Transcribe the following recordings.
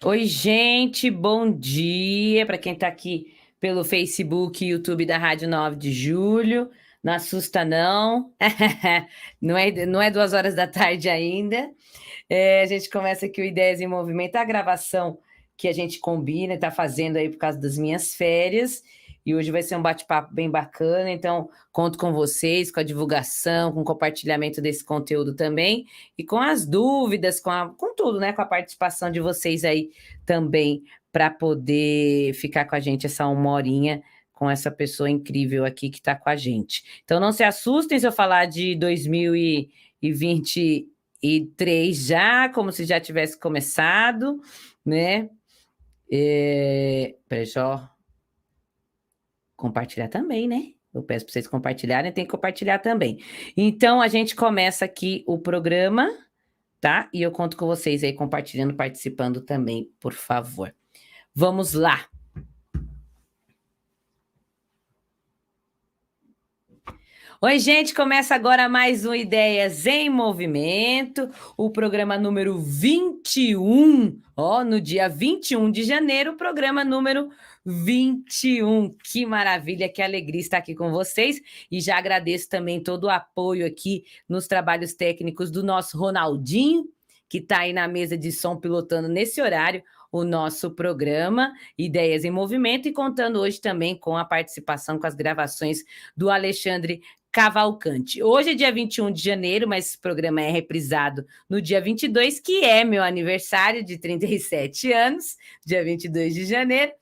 Oi, gente, bom dia para quem está aqui pelo Facebook e YouTube da Rádio 9 de Julho. Não assusta, não. Não é 2 horas da tarde ainda. A gente começa aqui o Ideias em Movimento, a gravação que a gente combina, está fazendo aí por causa das minhas férias. E hoje vai ser um bate-papo bem bacana, então conto com vocês, com a divulgação, com o compartilhamento desse conteúdo também, e com as dúvidas, com tudo, né? Com a participação de vocês aí também, para poder ficar com a gente essa 1 horinha com essa pessoa incrível aqui que está com a gente. Então não se assustem se eu falar de 2023 já, como se já tivesse começado, né? Peraí, só compartilhar também, né? Eu peço para vocês compartilharem, tem que compartilhar também. Então, a gente começa aqui o programa, tá? E eu conto com vocês aí compartilhando, participando também, por favor. Vamos lá. Oi, gente, começa agora mais um Ideias em Movimento, o programa número 21. No dia 21 de janeiro, o programa número 21. Que maravilha, que alegria estar aqui com vocês. E já agradeço também todo o apoio aqui nos trabalhos técnicos do nosso Ronaldinho, que está aí na mesa de som pilotando nesse horário o nosso programa Ideias em Movimento, e contando hoje também com a participação, com as gravações do Alexandre Cavalcante. Hoje é dia 21 de janeiro, mas esse programa é reprisado no dia 22, que é meu aniversário de 37 anos, dia 22 de janeiro.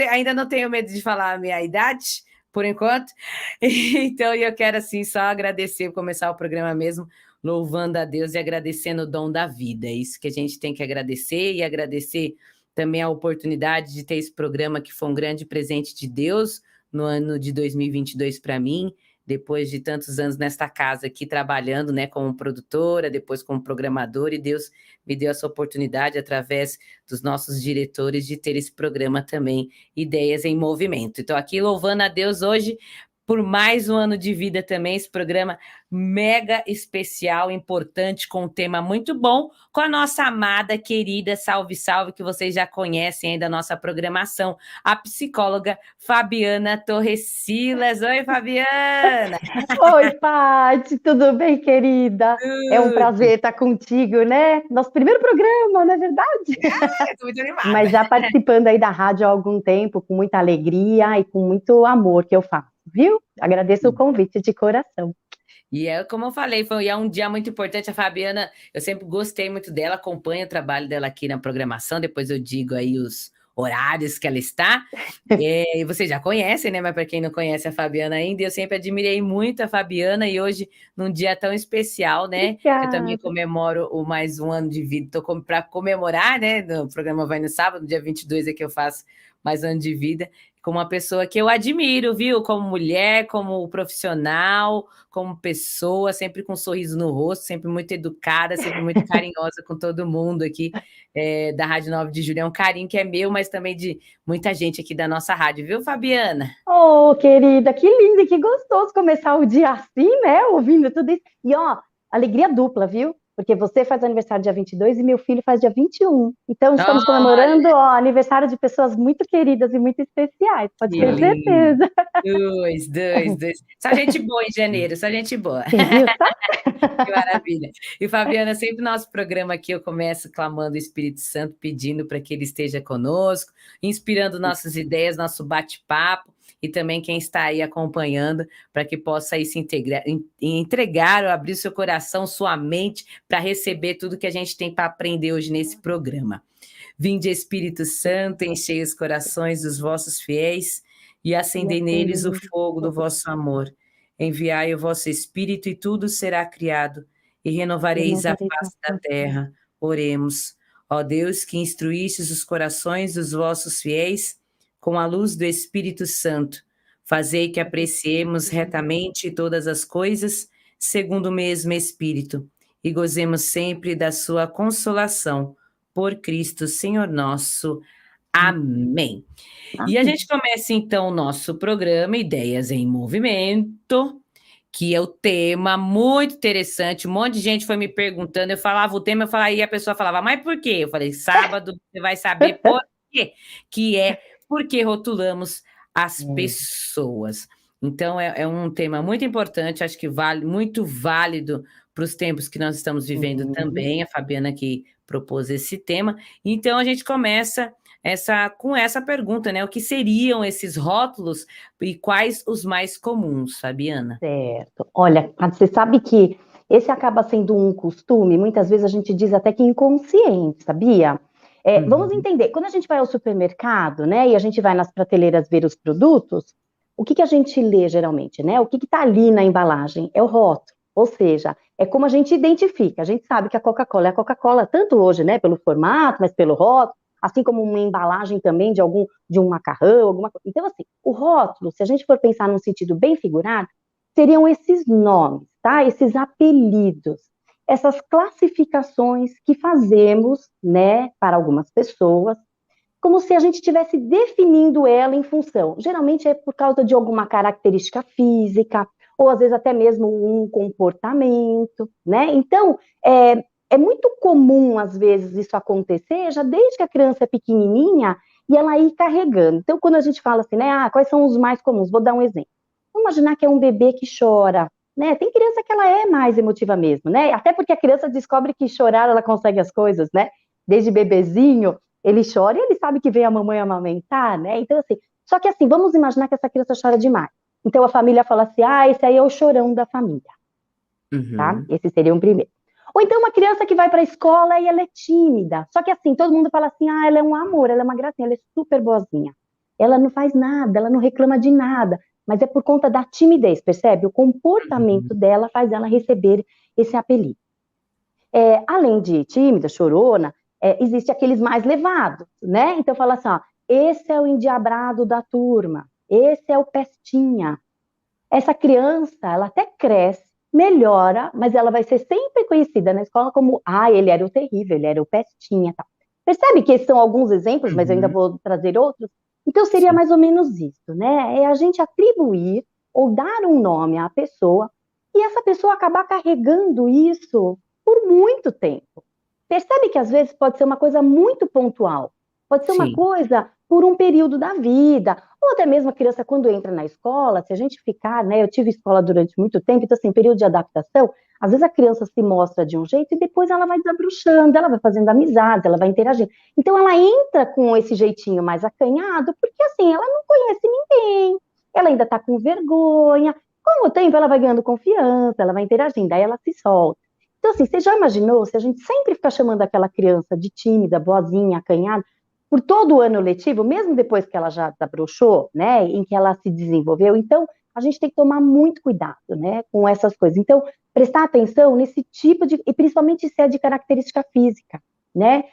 Ainda não tenho medo de falar a minha idade, por enquanto. Então, eu quero, assim, só agradecer, começar o programa mesmo, louvando a Deus e agradecendo o dom da vida. É isso que a gente tem que agradecer, e agradecer também a oportunidade de ter esse programa, que foi um grande presente de Deus no ano de 2022 para mim, depois de tantos anos nesta casa aqui trabalhando, né, como produtora, depois como programadora, e Deus me deu essa oportunidade, através dos nossos diretores, de ter esse programa também, Ideias em Movimento. Então, aqui louvando a Deus hoje por mais um ano de vida também, esse programa mega especial, importante, com um tema muito bom, com a nossa amada, querida, salve, salve, que vocês já conhecem aí da nossa programação, a psicóloga Fabiana Torresilas. Oi, Fabiana! Oi, Paty, tudo bem, querida? É um Tudo! prazer estar contigo, né? Nosso primeiro programa, não é verdade? Estou muito animada. Mas já participando aí da rádio há algum tempo, com muita alegria e com muito amor que eu faço, viu? Agradeço o convite de coração. E é como eu falei, é um dia muito importante. A Fabiana, eu sempre gostei muito dela, acompanho o trabalho dela aqui na programação, depois eu digo aí os horários que ela está. E vocês já conhecem, né? Mas para quem não conhece a Fabiana ainda, eu sempre admirei muito a Fabiana, e hoje, num dia tão especial, né? Que eu também Obrigada. comemoro o mais um ano de vida. Estou para comemorar, né? O programa vai no sábado, no dia 22 é que eu faço mais um ano de vida, com uma pessoa que eu admiro, viu? Como mulher, como profissional, como pessoa, sempre com um sorriso no rosto, sempre muito educada, sempre muito carinhosa com todo mundo aqui, da Rádio 9 de Julho. É um carinho que é meu, mas também de muita gente aqui da nossa rádio, viu, Fabiana? Oh, querida, que lindo e que gostoso começar o dia assim, né? Ouvindo tudo isso. E ó, alegria dupla, viu? Porque você faz aniversário dia 22 e meu filho faz dia 21. Então estamos comemorando, Olha, ó, aniversário de pessoas muito queridas e muito especiais, pode que ter lindo. certeza. Dois, dois, dois. Só gente boa em janeiro, só gente boa. Você viu só? Que maravilha. E, Fabiana, sempre nosso programa aqui eu começo clamando o Espírito Santo, pedindo para que ele esteja conosco, inspirando nossas ideias, nosso bate-papo, e também quem está aí acompanhando, para que possa aí se entregar, ou abrir seu coração, sua mente, para receber tudo que a gente tem para aprender hoje nesse programa. Vinde, Espírito Santo, enchei os corações dos vossos fiéis e E acendei neles o acendendo fogo do vosso amor. Enviai o vosso Espírito e tudo será criado, e renovareis a renovarei a face da face. terra. Oremos. Ó Deus, que instruístes os corações dos vossos fiéis com a luz do Espírito Santo, fazei que apreciemos retamente todas as coisas segundo o mesmo Espírito, e gozemos sempre da sua consolação. Por Cristo, Senhor nosso. Amém. E a Amém. gente começa então o nosso programa Ideias em Movimento, que é o tema, muito interessante. Um monte de gente foi me perguntando, eu falava o tema, e a pessoa falava, mas por quê? Eu falei, sábado você vai saber por quê. Que é porque rotulamos as pessoas. Então, é um tema muito importante, acho que muito válido para os tempos que nós estamos vivendo também, a Fabiana que propôs esse tema. Então, a gente começa com essa pergunta, né? O que seriam esses rótulos e quais os mais comuns, Fabiana? Certo. Olha, você sabe que esse acaba sendo um costume, muitas vezes a gente diz até que inconsciente, sabia? Vamos entender, quando a gente vai ao supermercado, né, e a gente vai nas prateleiras ver os produtos, o que a gente lê geralmente, né? O que está ali na embalagem? É o rótulo, ou seja, é como a gente identifica, a gente sabe que a Coca-Cola é a Coca-Cola, tanto hoje, né, pelo formato, mas pelo rótulo, assim como uma embalagem também de um macarrão, alguma coisa. Então, assim, o rótulo, se a gente for pensar num sentido bem figurado, seriam esses nomes, tá? Esses apelidos, essas classificações que fazemos, né, para algumas pessoas, como se a gente estivesse definindo ela em função. Geralmente é por causa de alguma característica física, ou às vezes até mesmo um comportamento, né? Então, é muito comum, às vezes, isso acontecer, já desde que a criança é pequenininha, e ela ir carregando. Então, quando a gente fala assim, né, quais são os mais comuns? Vou dar um exemplo. Vamos imaginar que é um bebê que chora, né? Tem criança que ela é mais emotiva mesmo, né? Até porque a criança descobre que chorar ela consegue as coisas, né? Desde bebezinho, ele chora e ele sabe que vem a mamãe amamentar, né? Então, assim, só que assim, vamos imaginar que essa criança chora demais. Então a família fala assim, esse aí é o chorão da família, tá? Esse seria um primeiro. Ou então uma criança que vai para a escola e ela é tímida. Só que assim, todo mundo fala assim, ela é um amor, ela é uma gracinha, ela é super boazinha. Ela não faz nada, ela não reclama de nada, mas é por conta da timidez, percebe? O comportamento dela faz ela receber esse apelido. Além de tímida, chorona, existe aqueles mais levados, né? Então fala assim, ó, esse é o endiabrado da turma, esse é o pestinha. Essa criança, ela até cresce, melhora, mas ela vai ser sempre conhecida na escola como, ele era o terrível, ele era o pestinha, tá? Percebe que esses são alguns exemplos, mas eu ainda vou trazer outros? Então seria mais ou menos isso, né? É a gente atribuir ou dar um nome à pessoa e essa pessoa acabar carregando isso por muito tempo. Percebe que às vezes pode ser uma coisa muito pontual, pode ser uma coisa por um período da vida, ou até mesmo a criança quando entra na escola, se a gente ficar, né, eu tive escola durante muito tempo, então assim, período de adaptação, às vezes a criança se mostra de um jeito e depois ela vai desabrochando, ela vai fazendo amizades, ela vai interagindo. Então ela entra com esse jeitinho mais acanhado, porque assim, ela não conhece ninguém, ela ainda está com vergonha, com o tempo ela vai ganhando confiança, ela vai interagindo, aí ela se solta. Então assim, você já imaginou se a gente sempre ficar chamando aquela criança de tímida, boazinha, acanhada, por todo o ano letivo, mesmo depois que ela já desabrochou, né, em que ela se desenvolveu, então a gente tem que tomar muito cuidado, né, com essas coisas. Então, prestar atenção nesse tipo de, e principalmente se é de característica física, né,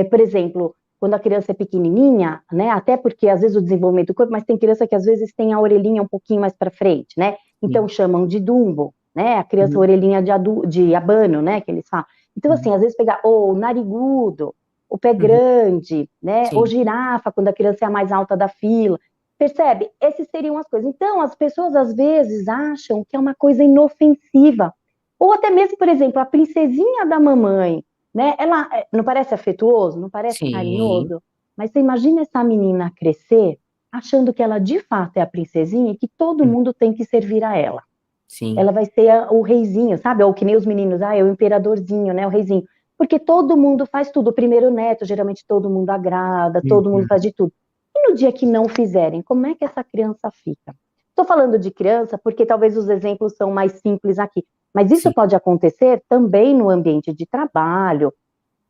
por exemplo, quando a criança é pequenininha, né, até porque às vezes o desenvolvimento do corpo, mas tem criança que às vezes tem a orelhinha um pouquinho mais para frente, né, então chamam de Dumbo, né, a criança orelhinha de abano, né, que eles falam. Então, assim, às vezes pegar o narigudo, o pé grande, né? Ou girafa, quando a criança é a mais alta da fila. Percebe? Essas seriam as coisas. Então, as pessoas, às vezes, acham que é uma coisa inofensiva. Ou até mesmo, por exemplo, a princesinha da mamãe, né? Ela não parece afetuoso? Não parece carinhoso? Mas você imagina essa menina crescer achando que ela, de fato, é a princesinha e que todo mundo tem que servir a ela. Ela vai ser o reizinho, sabe? Ou que nem os meninos, é o imperadorzinho, né? O reizinho. Porque todo mundo faz tudo. O primeiro neto, geralmente todo mundo agrada, todo mundo faz de tudo. E no dia que não fizerem, como é que essa criança fica? Estou falando de criança porque talvez os exemplos são mais simples aqui. Mas isso pode acontecer também no ambiente de trabalho,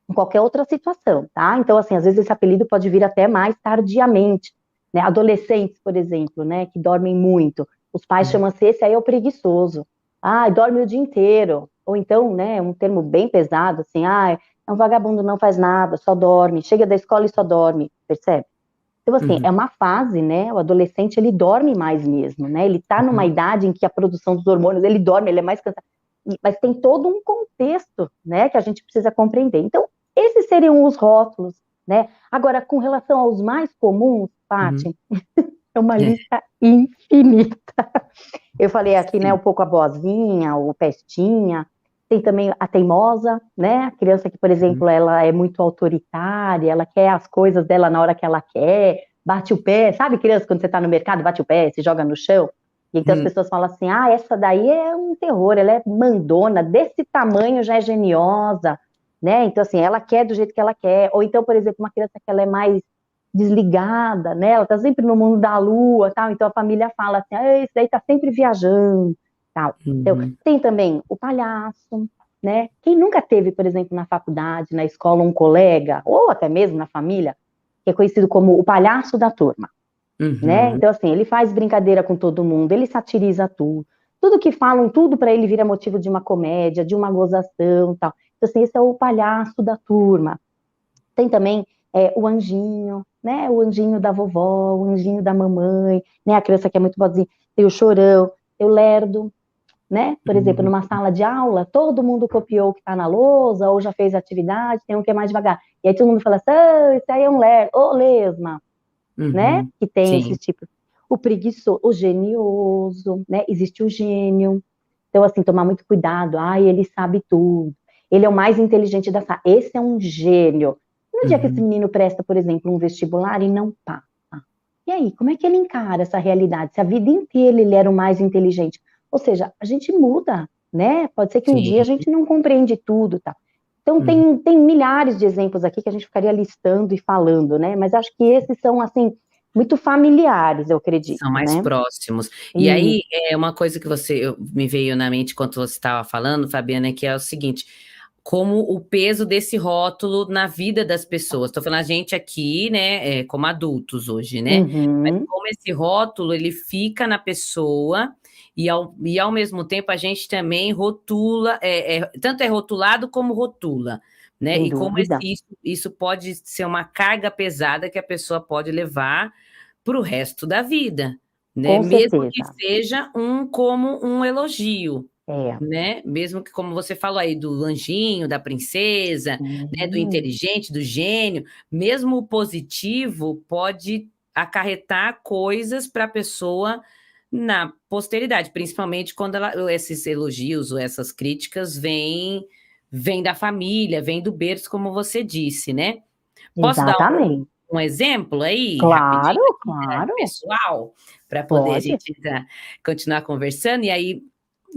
em qualquer outra situação, tá? Então, assim, às vezes esse apelido pode vir até mais tardiamente, né? Adolescentes, por exemplo, né, que dormem muito. Os pais chamam-se, esse aí é o preguiçoso. Dorme o dia inteiro. Ou então, né, um termo bem pesado, assim, é um vagabundo, não faz nada, só dorme. Chega da escola e só dorme, percebe? Então, assim, é uma fase, né, o adolescente, ele dorme mais mesmo, né? Ele tá numa idade em que a produção dos hormônios, ele dorme, ele é mais cansado. Mas tem todo um contexto, né, que a gente precisa compreender. Então, esses seriam os rótulos, né? Agora, com relação aos mais comuns, Paty, É uma lista infinita. Eu falei aqui, né, Sim. um pouco a boazinha, o pestinha, tem também a teimosa, né, a criança que, por Uhum. exemplo, ela é muito autoritária, ela quer as coisas dela na hora que ela quer, bate o pé, sabe criança quando você tá no mercado, bate o pé, se joga no chão? E então as Hum. pessoas falam assim, ah, essa daí é um terror, ela é mandona, desse tamanho já é geniosa, né, então assim, ela quer do jeito que ela quer, ou então, por exemplo, uma criança que ela é mais desligada, né? Ela tá sempre no mundo da lua, tal. Então a família fala assim, ah, esse daí tá sempre viajando, tal. Então Uhum. tem também o palhaço, né? Quem nunca teve, por exemplo, na faculdade, na escola, um colega, ou até mesmo na família, que é conhecido como o palhaço da turma, né? Uhum. Então assim, ele faz brincadeira com todo mundo, ele satiriza tudo. Tudo que falam, tudo para ele vira motivo de uma comédia, de uma gozação, tal. Então assim, esse é o palhaço da turma. Tem também o anjinho, né? O anjinho da vovó, o anjinho da mamãe, né? A criança que é muito boazinha. Tem o chorão, tem o lerdo, né? Por exemplo, Uhum. numa sala de aula, todo mundo copiou o que está na lousa ou já fez atividade, tem um que é mais devagar. E aí todo mundo fala assim, ah, esse aí é um lerdo, ô lesma, né? Uhum. Que tem Sim. esses tipos. O preguiçoso, o genioso, né? Existe o gênio. Então, assim, tomar muito cuidado. Ai, ele sabe tudo. Ele é o mais inteligente da sala. Esse é um gênio. No dia que esse Uhum. menino presta, por exemplo, um vestibular e não passa. E aí, como é que ele encara essa realidade? Se a vida inteira ele era o mais inteligente. Ou seja, a gente muda, né? Pode ser que um dia a Sim. gente não compreende tudo, tá? Então, Uhum. tem milhares de exemplos aqui que a gente ficaria listando e falando, né? Mas acho que esses são, assim, muito familiares, eu São acredito, mais né? próximos. E E, aí, uma coisa que me veio na mente enquanto você estava falando, Fabiana, que é o seguinte: como o peso desse rótulo na vida das pessoas. Estou falando a gente aqui, né, como adultos hoje, né? Mas uhum, como esse rótulo ele fica na pessoa e ao mesmo tempo a gente também rotula, tanto é rotulado como rotula, né? sem E como dúvida, isso pode ser uma carga pesada que a pessoa pode levar para o resto da vida, né? com Mesmo que certeza. seja como um elogio, É. né? Mesmo que, como você falou aí, do anjinho, da princesa, né? Do Sim, inteligente, do gênio, mesmo o positivo pode acarretar coisas para a pessoa na posteridade, principalmente quando esses elogios ou essas críticas vêm da família, vêm do berço, como você disse, né? Posso dar exatamente. um exemplo aí, rapidinho, Claro, aqui, claro, pessoal, para poder a pode. gente continuar conversando, e aí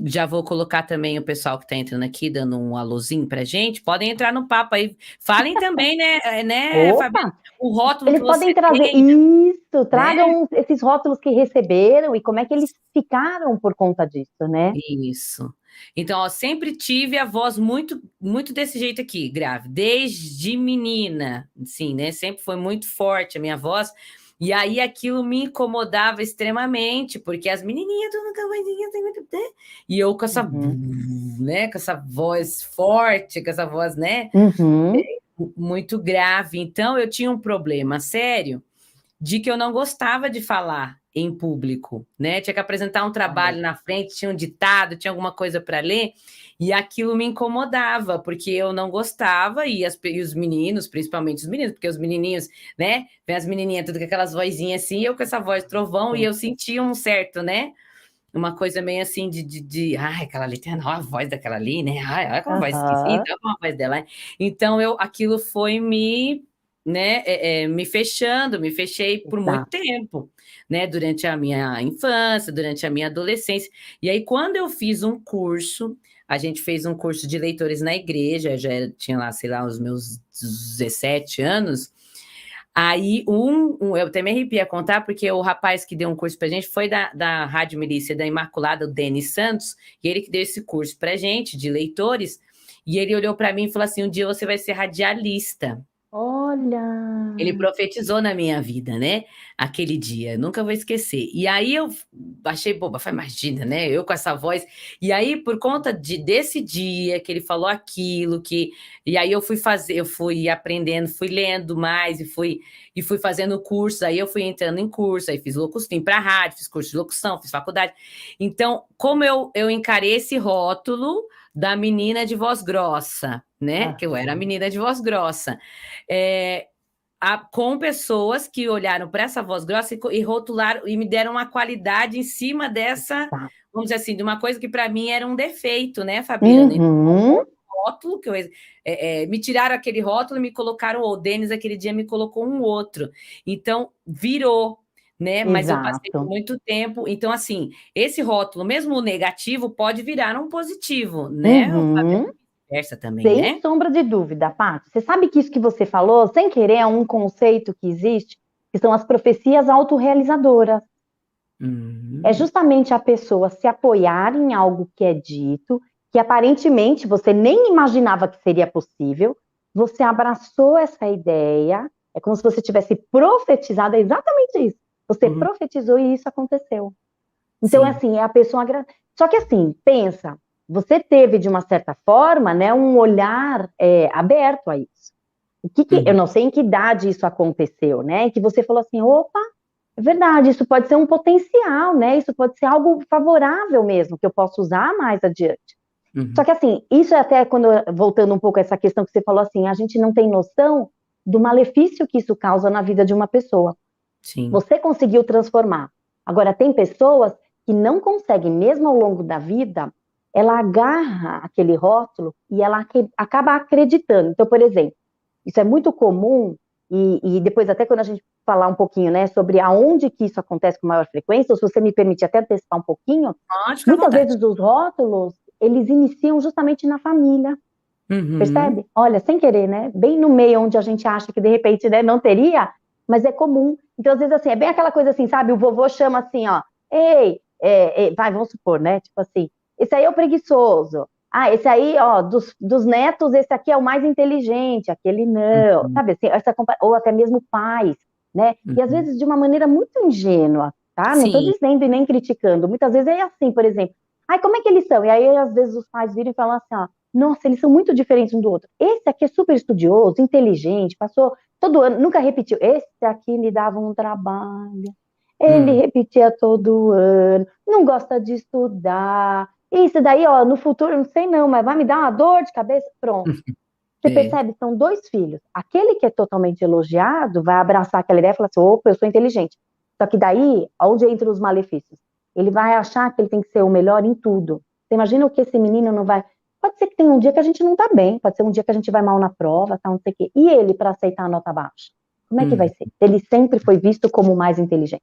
já vou colocar também o pessoal que está entrando aqui, dando um alôzinho para gente, podem entrar no papo aí, falem também, né, Fabiana, Opa, o rótulo que eles você podem trazer tem, isso, né? tragam esses rótulos que receberam e como é que eles ficaram por conta disso, né? Isso. Então, ó, sempre tive a voz muito, muito desse jeito aqui, grave, desde menina, sim, né? Sempre foi muito forte a minha voz. E aí aquilo me incomodava extremamente, porque as menininhas tudo com a vozinha tem muito, né? E eu com essa, Uhum, né, com essa voz forte, com essa voz, né, uhum, muito grave. Então eu tinha um problema sério de que eu não gostava de falar em público, né? Tinha que apresentar um olha, trabalho na frente, tinha um ditado, tinha alguma coisa para ler, e aquilo me incomodava, porque eu não gostava, e os meninos, principalmente os meninos, porque os menininhos, né? Vem as menininhas tudo com aquelas vozinhas assim, eu com essa voz trovão, e sim. eu sentia um certo, né? Uma coisa meio assim ai, aquela ali tem a voz daquela ali, né? Ai, olha aquela voz Aham, esquisita, olha como a voz dela. Então, aquilo foi né, me fechando, me fechei por muito exato. tempo, né? Durante a minha infância, durante a minha adolescência. E aí, quando eu fiz um curso, a gente fez um curso de leitores na igreja, tinha lá, sei lá, os meus 17 anos. Aí, eu até me arrepio a contar, porque o rapaz que deu um curso pra gente foi da Rádio Milícia da Imaculada, o Denis Santos, e ele que deu esse curso pra gente, de leitores, e ele olhou para mim e falou assim: um dia você vai ser radialista. Olha, Ele profetizou na minha vida, né? Aquele dia, nunca vou esquecer. E aí eu achei boba, falei, imagina, né? Eu com essa voz. E aí, por conta desse dia que ele falou aquilo, e aí eu fui aprendendo, fui lendo mais e fui fazendo curso. Aí eu fui entrando em curso, aí fiz locução, vim para rádio, fiz curso de locução, fiz faculdade. Então, como eu encarei esse rótulo da menina de voz grossa, né? Que eu era a aham, menina de voz grossa. É, com pessoas que olharam para essa voz grossa e rotularam e me deram uma qualidade em cima dessa, vamos dizer assim, de uma coisa que para mim era um defeito, né, Fabiana? Uhum. Rótulo, que me tiraram aquele rótulo e me colocaram, o Denis aquele dia me colocou um outro. Então, virou, né? Mas eu passei por muito tempo. Então, assim, esse rótulo, mesmo o negativo, pode virar um positivo, né? Uhum. Essa também, Sem né? sombra de dúvida, Paty. Você sabe que isso que você falou, sem querer, é um conceito que existe, que são as profecias autorrealizadoras. É justamente a pessoa se apoiar em algo que é dito, que aparentemente você nem imaginava que seria possível, você abraçou essa ideia, é como se você tivesse profetizado, é exatamente isso. Você profetizou e isso aconteceu. Então, assim, é a pessoa... Só que assim, pensa, você teve, de uma certa forma, né, um olhar aberto a isso. Eu não sei em que idade isso aconteceu, né? Que você falou assim, opa, é verdade, isso pode ser um potencial, né? Isso pode ser algo favorável mesmo, que eu posso usar mais adiante. Só que assim, isso é até quando, voltando um pouco a essa questão que você falou assim, a gente não tem noção do malefício que isso causa na vida de uma pessoa. Sim. Você conseguiu transformar. Agora, tem pessoas que não conseguem, mesmo ao longo da vida, ela agarra aquele rótulo e ela acaba acreditando. Então, por exemplo, isso é muito comum, e depois até quando a gente falar um pouquinho, né, sobre aonde que isso acontece com maior frequência, ou se você me permite até antecipar um pouquinho, muitas vezes os rótulos, eles iniciam justamente na família, percebe? Olha, sem querer, né, bem no meio onde a gente acha que de repente, né, não teria, mas é comum. Então, às vezes, assim, é bem aquela coisa assim, sabe, o vovô chama assim, ó, ei, vai, vamos supor, né, tipo assim, esse aí é o preguiçoso, esse aí, ó, dos netos, esse aqui é o mais inteligente, aquele não, sabe assim, ou até mesmo pais, né, e às vezes de uma maneira muito ingênua, tá, não tô dizendo e nem criticando, muitas vezes é assim, por exemplo, como é que eles são? E aí, às vezes, os pais viram e falam assim, ó, nossa, eles são muito diferentes um do outro, esse aqui é super estudioso, inteligente, passou todo ano, nunca repetiu, esse aqui me dava um trabalho, ele repetia todo ano, não gosta de estudar, isso daí, ó, no futuro, não sei não, mas vai me dar uma dor de cabeça, pronto. Você percebe? São dois filhos. Aquele que é totalmente elogiado vai abraçar aquela ideia e falar assim, opa, eu sou inteligente. Só que daí, onde entram os malefícios? Ele vai achar que ele tem que ser o melhor em tudo. Você imagina o que esse menino não vai... Pode ser que tenha um dia que a gente não tá bem, pode ser um dia que a gente vai mal na prova, tá, não sei o quê. E ele, para aceitar a nota baixa? Como é que vai ser? Ele sempre foi visto como o mais inteligente.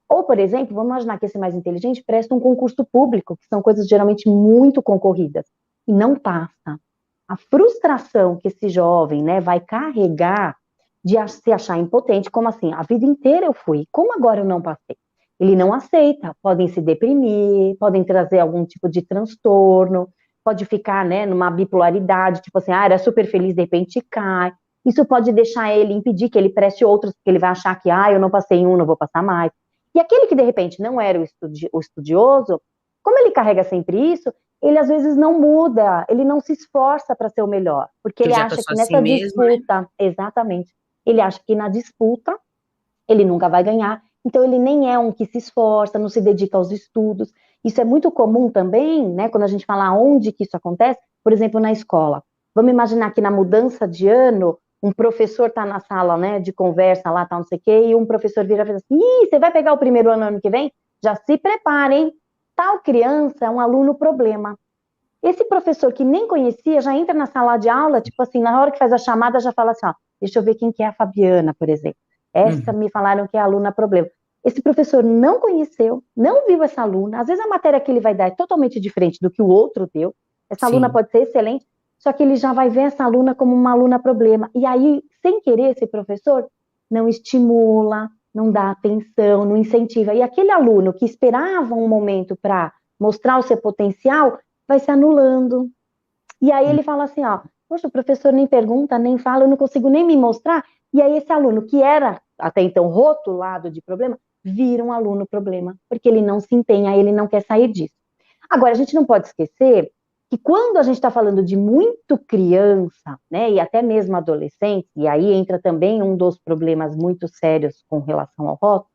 Ou, por exemplo, vamos imaginar que esse mais inteligente presta um concurso público, que são coisas geralmente muito concorridas, e não passa. A frustração que esse jovem, né, vai carregar de se achar impotente, como assim? A vida inteira eu fui, como agora eu não passei? Ele não aceita, podem se deprimir, podem trazer algum tipo de transtorno, pode ficar, né, numa bipolaridade, tipo assim, era super feliz, de repente cai. Isso pode deixar ele, impedir que ele preste outros, porque ele vai achar que, eu não passei em um, não vou passar mais. E aquele que, de repente, não era o estudioso, como ele carrega sempre isso, ele às vezes não muda, ele não se esforça para ser o melhor, porque ele acha que nessa disputa, né? Exatamente, ele acha que na disputa ele nunca vai ganhar, então ele nem é um que se esforça, não se dedica aos estudos. Isso é muito comum também, né, quando a gente fala onde que isso acontece, por exemplo, na escola. Vamos imaginar que na mudança de ano, um professor está na sala, né, de conversa lá, tal, não sei o quê, e um professor vira e fala assim, você vai pegar o primeiro ano que vem? Já se preparem, tal criança é um aluno problema. Esse professor que nem conhecia, já entra na sala de aula, tipo assim, na hora que faz a chamada, já fala assim, ó, deixa eu ver quem que é a Fabiana, por exemplo. Essa me falaram que é a aluna problema. Esse professor não conheceu, não viu essa aluna, às vezes a matéria que ele vai dar é totalmente diferente do que o outro deu, essa aluna pode ser excelente, só que ele já vai ver essa aluna como uma aluna problema, e aí, sem querer, esse professor não estimula, não dá atenção, não incentiva, e aquele aluno que esperava um momento para mostrar o seu potencial, vai se anulando. E aí ele fala assim, ó, poxa, o professor nem pergunta, nem fala, eu não consigo nem me mostrar. E aí esse aluno, que era até então rotulado de problema, vira um aluno problema, porque ele não se empenha, ele não quer sair disso. Agora, a gente não pode esquecer que quando a gente está falando de muito criança, né, e até mesmo adolescente, e aí entra também um dos problemas muito sérios com relação ao rótulo,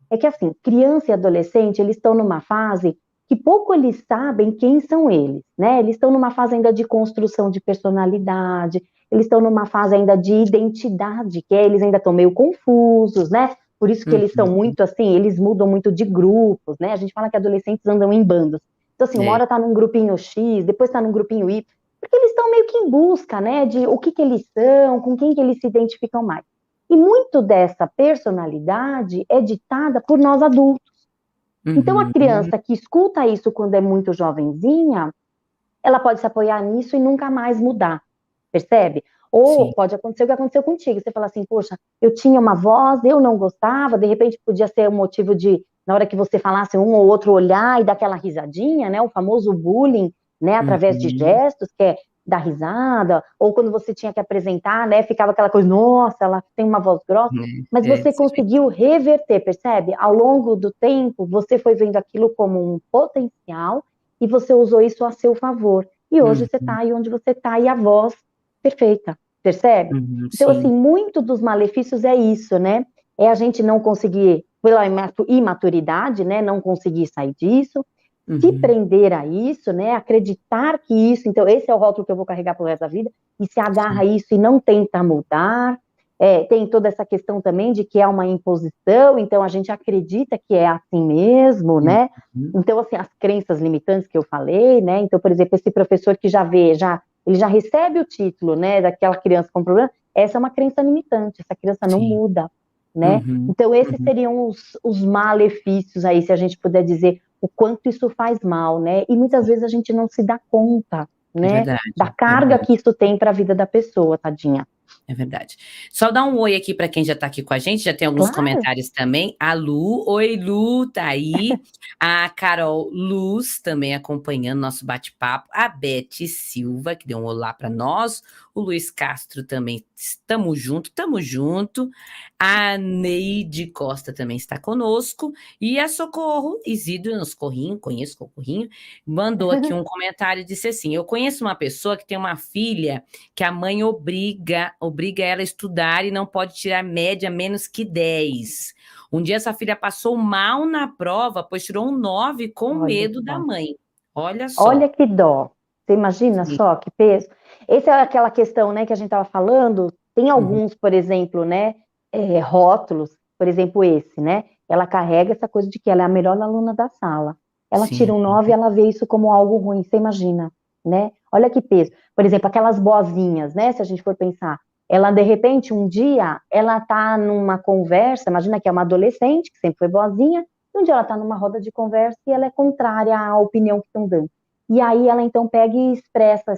é que assim, criança e adolescente, eles estão numa fase que pouco eles sabem quem são eles, né? Eles estão numa fase ainda de construção de personalidade, eles estão numa fase ainda de identidade, que eles ainda estão meio confusos, né? Por isso que eles são muito assim, eles mudam muito de grupos, né? A gente fala que adolescentes andam em bandos. Então, assim, uma hora tá num grupinho X, depois tá num grupinho Y, porque eles estão meio que em busca, né, de o que eles são, com quem que eles se identificam mais. E muito dessa personalidade é ditada por nós adultos. Então, a criança que escuta isso quando é muito jovenzinha, ela pode se apoiar nisso e nunca mais mudar, percebe? Ou Sim. pode acontecer o que aconteceu contigo, você fala assim, poxa, eu tinha uma voz, eu não gostava, de repente podia ser um motivo de, na hora que você falasse um ou outro olhar e dar aquela risadinha, né, o famoso bullying, né, através de gestos, que é dar risada, ou quando você tinha que apresentar, né, ficava aquela coisa, nossa, ela tem uma voz grossa, mas você conseguiu reverter, percebe? Ao longo do tempo, você foi vendo aquilo como um potencial e você usou isso a seu favor. E hoje você está aí onde você está, e a voz perfeita, percebe? Então, assim, muito dos malefícios é isso, né? É a gente não conseguir, pela imaturidade, né? Não conseguir sair disso, se prender a isso, né? Acreditar que isso, então, esse é o rótulo que eu vou carregar pro resto da vida, e se agarra a isso e não tenta mudar. Tem toda essa questão também de que é uma imposição, então a gente acredita que é assim mesmo, né? Então, assim, as crenças limitantes que eu falei, né? Então, por exemplo, esse professor que ele já recebe o título, né, daquela criança com problema, essa é uma crença limitante, essa criança não muda, né? Então, esses seriam os malefícios aí, se a gente puder dizer o quanto isso faz mal, né? E muitas vezes a gente não se dá conta, né, da carga que isso tem para a vida da pessoa, tadinha. É verdade. Só dar um oi aqui para quem já está aqui com a gente, já tem alguns comentários também. A Lu, oi Lu, tá aí. A Carol Luz também acompanhando nosso bate-papo. A Beth Silva, que deu um olá para nós. O Luiz Castro também, estamos junto, estamos junto. A Neide Costa também está conosco. E a Socorro Isidro, no Socorrinho, conheço o Socorrinho, mandou aqui um comentário e disse assim: eu conheço uma pessoa que tem uma filha que a mãe obriga ela a estudar e não pode tirar média menos que 10. Um dia essa filha passou mal na prova, pois tirou um 9 com medo da mãe. Olha só. Olha que dó. Você imagina só que peso? Essa é aquela questão, né, que a gente estava falando. Tem alguns, por exemplo, né, rótulos, por exemplo, esse, né? Ela carrega essa coisa de que ela é a melhor aluna da sala. Ela tira um 9 e ela vê isso como algo ruim, você imagina, né? Olha que peso. Por exemplo, aquelas boazinhas, né? Se a gente for pensar, ela, de repente, um dia, ela tá numa conversa, imagina que é uma adolescente, que sempre foi boazinha, e um dia ela tá numa roda de conversa e ela é contrária à opinião que estão dando. E aí ela, então, pega e expressa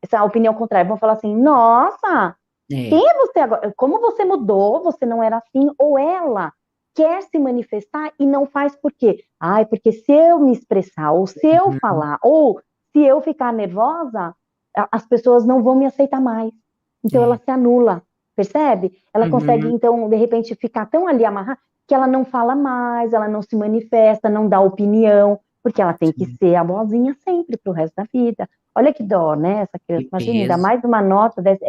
essa opinião contrária. Vão falar assim, nossa, quem é você agora? Como você mudou? Você não era assim? Ou ela quer se manifestar e não faz por quê? Ai, porque se eu me expressar, ou se eu falar, ou se eu ficar nervosa, as pessoas não vão me aceitar mais. Então ela se anula, percebe? Ela consegue, então, de repente, ficar tão ali amarrada que ela não fala mais, ela não se manifesta, não dá opinião, porque ela tem que ser a boazinha sempre pro resto da vida. Olha que dó, né, essa criança. Imagina, ainda mais uma nota dessa.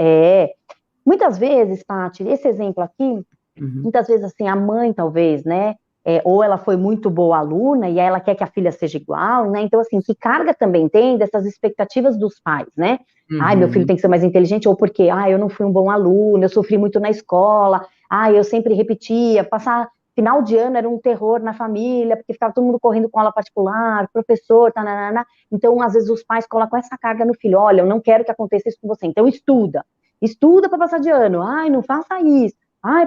Muitas vezes, Paty, esse exemplo aqui, muitas vezes, assim, a mãe, talvez, né, ou ela foi muito boa aluna e aí ela quer que a filha seja igual, né, então, assim, que carga também tem dessas expectativas dos pais, né, ai, meu filho tem que ser mais inteligente, ou porque, eu não fui um bom aluno, eu sofri muito na escola, eu sempre repetia, passar final de ano era um terror na família, porque ficava todo mundo correndo com aula particular, professor, tananana. Então, às vezes, os pais colocam essa carga no filho, olha, eu não quero que aconteça isso com você, então estuda para passar de ano, não faça isso,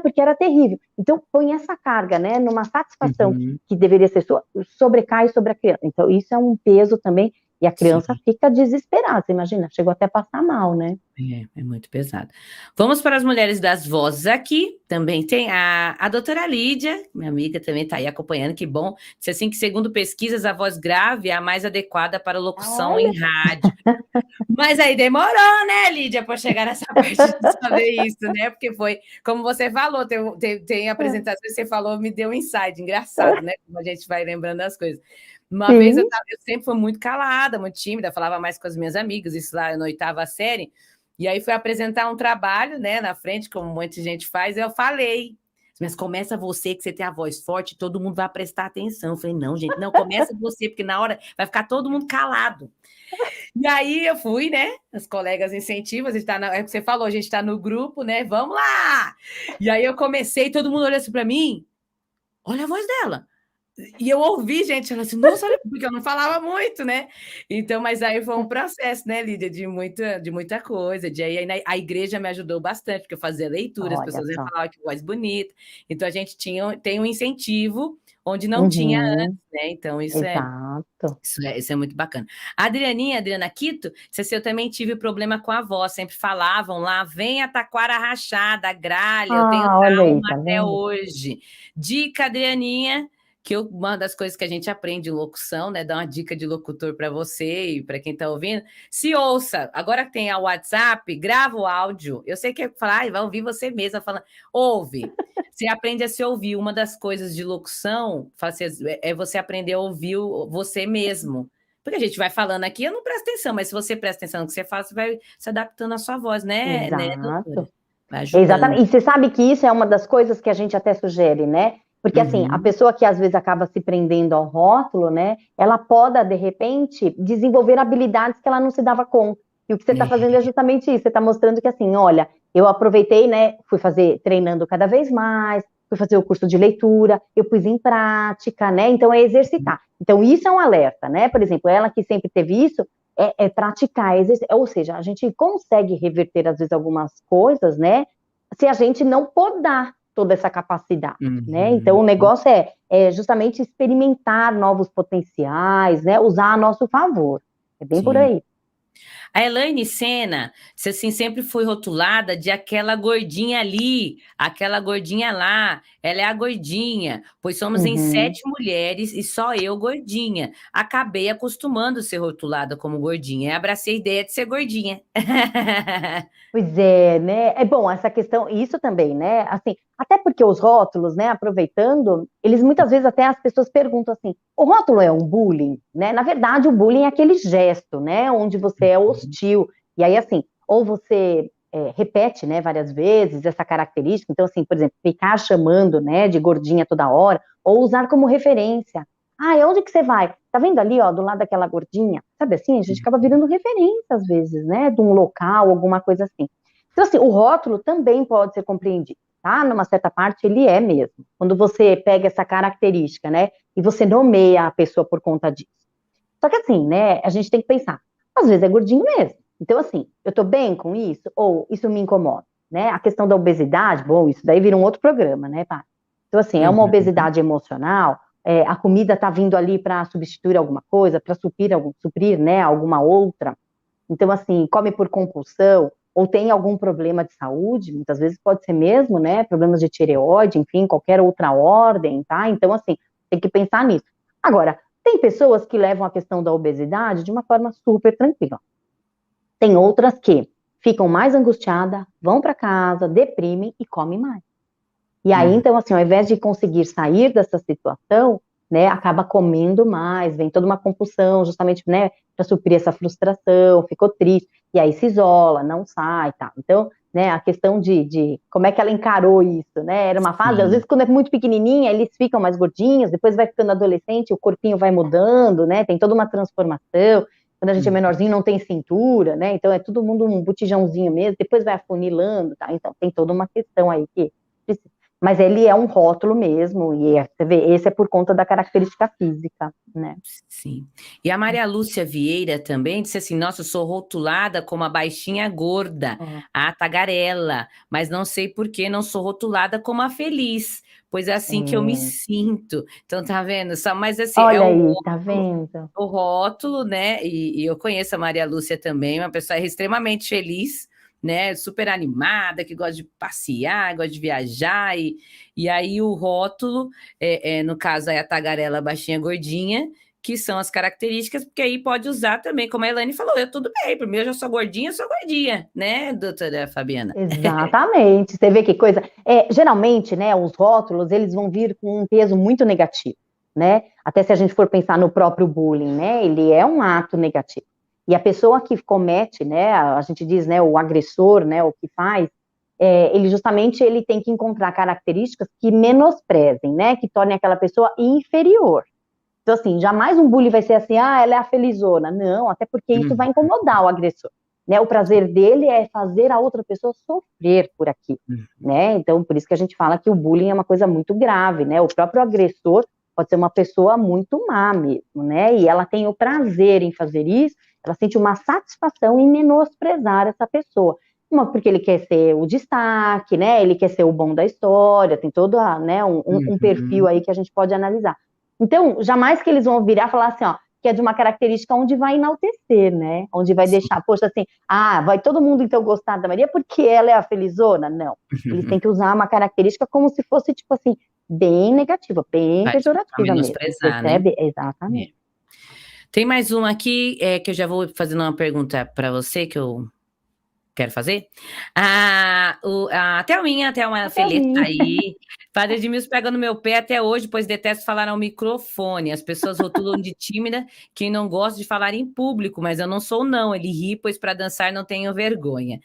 porque era terrível. Então, põe essa carga, né, numa satisfação que deveria ser sua, sobrecai sobre a criança. Então, isso é um peso também, e a criança fica desesperada, você imagina, chegou até a passar mal, né? É muito pesado. Vamos para as mulheres das vozes aqui. Também tem a doutora Lídia, minha amiga, também está aí acompanhando, que bom. Disse assim que, segundo pesquisas, a voz grave é a mais adequada para locução em rádio. Mas aí demorou, né, Lídia, para chegar nessa parte de saber isso, né? Porque foi, como você falou, tem apresentações que você falou, me deu um insight, engraçado, né? Como a gente vai lembrando das coisas. Uma vez eu sempre fui muito calada, muito tímida, falava mais com as minhas amigas, isso lá na 8ª série, e aí fui apresentar um trabalho, né, na frente, como muita gente faz, e eu falei. mas começa você, que você tem a voz forte, todo mundo vai prestar atenção. Eu falei, não, gente, não, começa você, porque na hora vai ficar todo mundo calado. E aí eu fui, né? As colegas incentivam, a gente tá é o que você falou, a gente tá no grupo, né? Vamos lá! E aí eu comecei, todo mundo olhou assim pra mim, olha a voz dela. E eu ouvi, gente, ela assim, nossa, olha, porque eu não falava muito, né? Então, mas aí foi um processo, né, Lídia, de muita coisa. Aí a igreja me ajudou bastante, porque eu fazia leitura, as Olha pessoas iam só. falar que voz bonita. Então, a gente tem um incentivo onde não tinha Uhum, antes, né? Então, exato. isso é muito bacana. A Adriana Quito, se eu também tive problema com a voz, sempre falavam lá, vem a taquara rachada, a gralha, eu tenho Olha aí, trauma tá até vendo? hoje. Dica, Adrianinha, uma das coisas que a gente aprende em locução, né? Dar uma dica de locutor para você e para quem está ouvindo. Se ouça, agora que tem a WhatsApp, grava o áudio. Eu sei que falar, vai ouvir você mesma falando, ouve. Você aprende a se ouvir. Uma das coisas de locução é você aprender a ouvir você mesmo. Porque a gente vai falando aqui, eu não presto atenção, mas se você presta atenção no que você fala, você vai se adaptando à sua voz, né, doutora? Exato. Vai ajudando. Exatamente. E você sabe que isso é uma das coisas que a gente até sugere, né? Porque, assim, a Uhum. pessoa que às vezes acaba se prendendo ao rótulo, né? Ela pode, de repente, desenvolver habilidades que ela não se dava conta. E o que você está fazendo é justamente isso. Você está mostrando que, assim, olha, eu aproveitei, né? Fui fazer, treinando cada vez mais, fui fazer o curso de leitura, eu pus em prática, né? Então, é exercitar. Então, isso é um alerta, né? Por exemplo, ela que sempre teve isso, é praticar, ou seja, a gente consegue reverter, às vezes, algumas coisas, né? Se a gente não podar toda essa capacidade, né? Então, o Uhum. negócio é justamente experimentar novos potenciais, né? Usar a nosso favor. É bem por Sim. aí. A Elaine Sena, você assim, sempre foi rotulada de aquela gordinha ali, aquela gordinha lá, ela é a gordinha, pois somos em Uhum. 7 mulheres e só eu gordinha. Acabei acostumando a ser rotulada como gordinha e abracei a ideia de ser gordinha. Pois é, né? É bom essa questão, isso também, né? Assim, até porque os rótulos, né? Aproveitando, eles muitas vezes até as pessoas perguntam assim: o rótulo é um bullying, né? Na verdade, o bullying é aquele gesto, né? Onde você é hostil. E aí, assim, ou você repete, né? Várias vezes essa característica. Então, assim, por exemplo, ficar chamando, né? De gordinha toda hora, ou usar como referência. Ah, onde que você vai? Tá vendo ali, ó, do lado daquela gordinha? Sabe assim, a gente acaba virando referência às vezes, né, de um local, alguma coisa assim. Então, assim, o rótulo também pode ser compreendido, tá? Numa certa parte, ele é mesmo. Quando você pega essa característica, né, e você nomeia a pessoa por conta disso. Só que assim, né, a gente tem que pensar, às vezes é gordinho mesmo. Então, assim, eu tô bem com isso? Ou isso me incomoda? Né? A questão da obesidade, bom, isso daí vira um outro programa, né, pá? Então, assim, é uma Uhum. obesidade emocional, a comida está vindo ali para substituir alguma coisa, para suprir, né, alguma outra. Então, assim, come por compulsão, ou tem algum problema de saúde, muitas vezes pode ser mesmo, né, problemas de tireoide, enfim, qualquer outra ordem, tá? Então, assim, tem que pensar nisso. Agora, tem pessoas que levam a questão da obesidade de uma forma super tranquila. Tem outras que ficam mais angustiadas, vão para casa, deprimem e comem mais. E aí, Uhum. então, assim, ao invés de conseguir sair dessa situação, né, acaba comendo mais, vem toda uma compulsão, justamente, né, para suprir essa frustração, ficou triste, e aí se isola, não sai, tá. Então, né, a questão de como é que ela encarou isso, né, era uma fase, às Sim. vezes quando é muito pequenininha, eles ficam mais gordinhos, depois vai ficando adolescente, o corpinho vai mudando, né, tem toda uma transformação, quando a gente é Uhum. menorzinho não tem cintura, né, então é todo mundo um botijãozinho mesmo, depois vai afunilando, tá, então tem toda uma questão aí que precisa. Mas ele é um rótulo mesmo, e você vê, esse é por conta da característica física, né? Sim. E a Maria Lúcia Vieira também disse assim: nossa, eu sou rotulada como a baixinha gorda, Ó, a tagarela, mas não sei por que não sou rotulada como a feliz, pois é assim que eu me é. sinto. Então, tá vendo? Mas assim, é Olha aí, tá vendo? o rótulo, né? E eu conheço a Maria Lúcia também, uma pessoa extremamente feliz, né? Super animada, que gosta de passear, gosta de viajar, e aí o rótulo, no caso, é a tagarela baixinha gordinha, que são as características, porque aí pode usar também, como a Elaine falou, eu tudo bem, para mim eu já sou gordinha, né, doutora Fabiana? Exatamente. Você vê que coisa. Geralmente, né, os rótulos, eles vão vir com um peso muito negativo, né? Até se a gente for pensar no próprio bullying, né? Ele é um ato negativo. E a pessoa que comete, né, a gente diz, né, o agressor, né, o que faz, ele justamente ele tem que encontrar características que menosprezem, né? Que tornem aquela pessoa inferior. Então, assim, jamais um bullying vai ser assim, ela é a felizona. Não, até porque isso vai incomodar o agressor. Né? O prazer dele é fazer a outra pessoa sofrer por aqui. Né? Então, por isso que a gente fala que o bullying é uma coisa muito grave, né? O próprio agressor pode ser uma pessoa muito má mesmo, né? E ela tem o prazer em fazer isso, ela sente uma satisfação em menosprezar essa pessoa. Porque ele quer ser o destaque, né? Ele quer ser o bom da história, tem todo né, um perfil aí que a gente pode analisar. Então, jamais que eles vão virar e falar assim, ó, que é de uma característica onde vai enaltecer, né? Onde vai deixar, poxa, assim, vai todo mundo então gostar da Maria porque ela é a felizona? Não. Eles têm que usar uma característica como se fosse, tipo assim, bem negativa, bem pejorativa mesmo. Percebe? Né? Exatamente. Tem mais uma aqui, que eu já vou fazendo uma pergunta para você, que eu quero fazer. A Thelminha Feleta aí. Padre Edmilson pega no meu pé até hoje, pois detesto falar ao microfone. As pessoas rotulam de tímida quem não gosta de falar em público, mas eu não sou não. Ele ri, pois para dançar não tenho vergonha.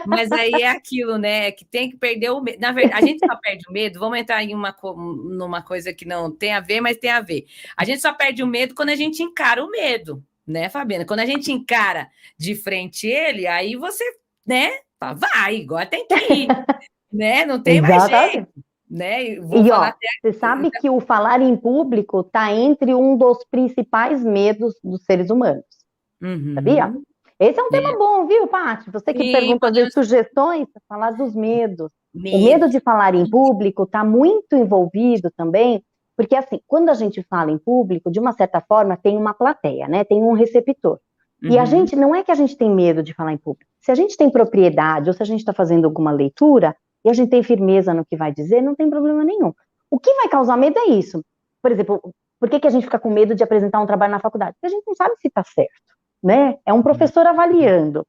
Mas aí é aquilo, né? Que tem que perder o medo. Na verdade, a gente só perde o medo. Vamos entrar em numa coisa que não tem a ver, mas tem a ver. A gente só perde o medo quando a gente encara o medo. Né, Fabiana? Quando a gente encara de frente ele, aí você, né, vai, agora tem que ir, né? Não tem mais jeito, né? Você sabe que o falar em público está entre um dos principais medos dos seres humanos, sabia? Esse é um tema bom, viu, Paty? Você que pergunta de sugestões, falar dos medos. O medo de falar em público está muito envolvido também, porque, assim, quando a gente fala em público, de uma certa forma, tem uma plateia, né? Tem um receptor. E a gente, não é que a gente tem medo de falar em público. Se a gente tem propriedade, ou se a gente está fazendo alguma leitura, e a gente tem firmeza no que vai dizer, não tem problema nenhum. O que vai causar medo é isso. Por exemplo, por que a gente fica com medo de apresentar um trabalho na faculdade? Porque a gente não sabe se está certo, né? É um professor avaliando.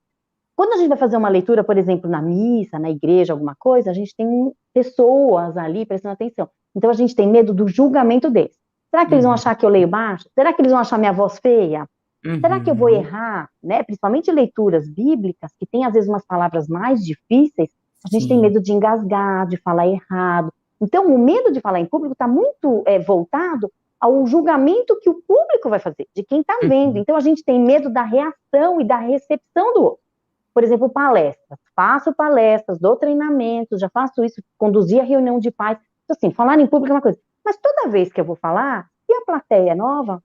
Quando a gente vai fazer uma leitura, por exemplo, na missa, na igreja, alguma coisa, a gente tem pessoas ali prestando atenção. Então, a gente tem medo do julgamento deles. Será que eles vão achar que eu leio baixo? Será que eles vão achar minha voz feia? Será que eu vou errar? Né? Principalmente leituras bíblicas, que tem, às vezes, umas palavras mais difíceis, a gente tem medo de engasgar, de falar errado. Então, o medo de falar em público está muito voltado ao julgamento que o público vai fazer, de quem está vendo. Então, a gente tem medo da reação e da recepção do outro. Por exemplo, palestras. Faço palestras, dou treinamentos, já faço isso, conduzir a reunião de pais. Então, assim, falar em público é uma coisa. Mas toda vez que eu vou falar, e a plateia é nova,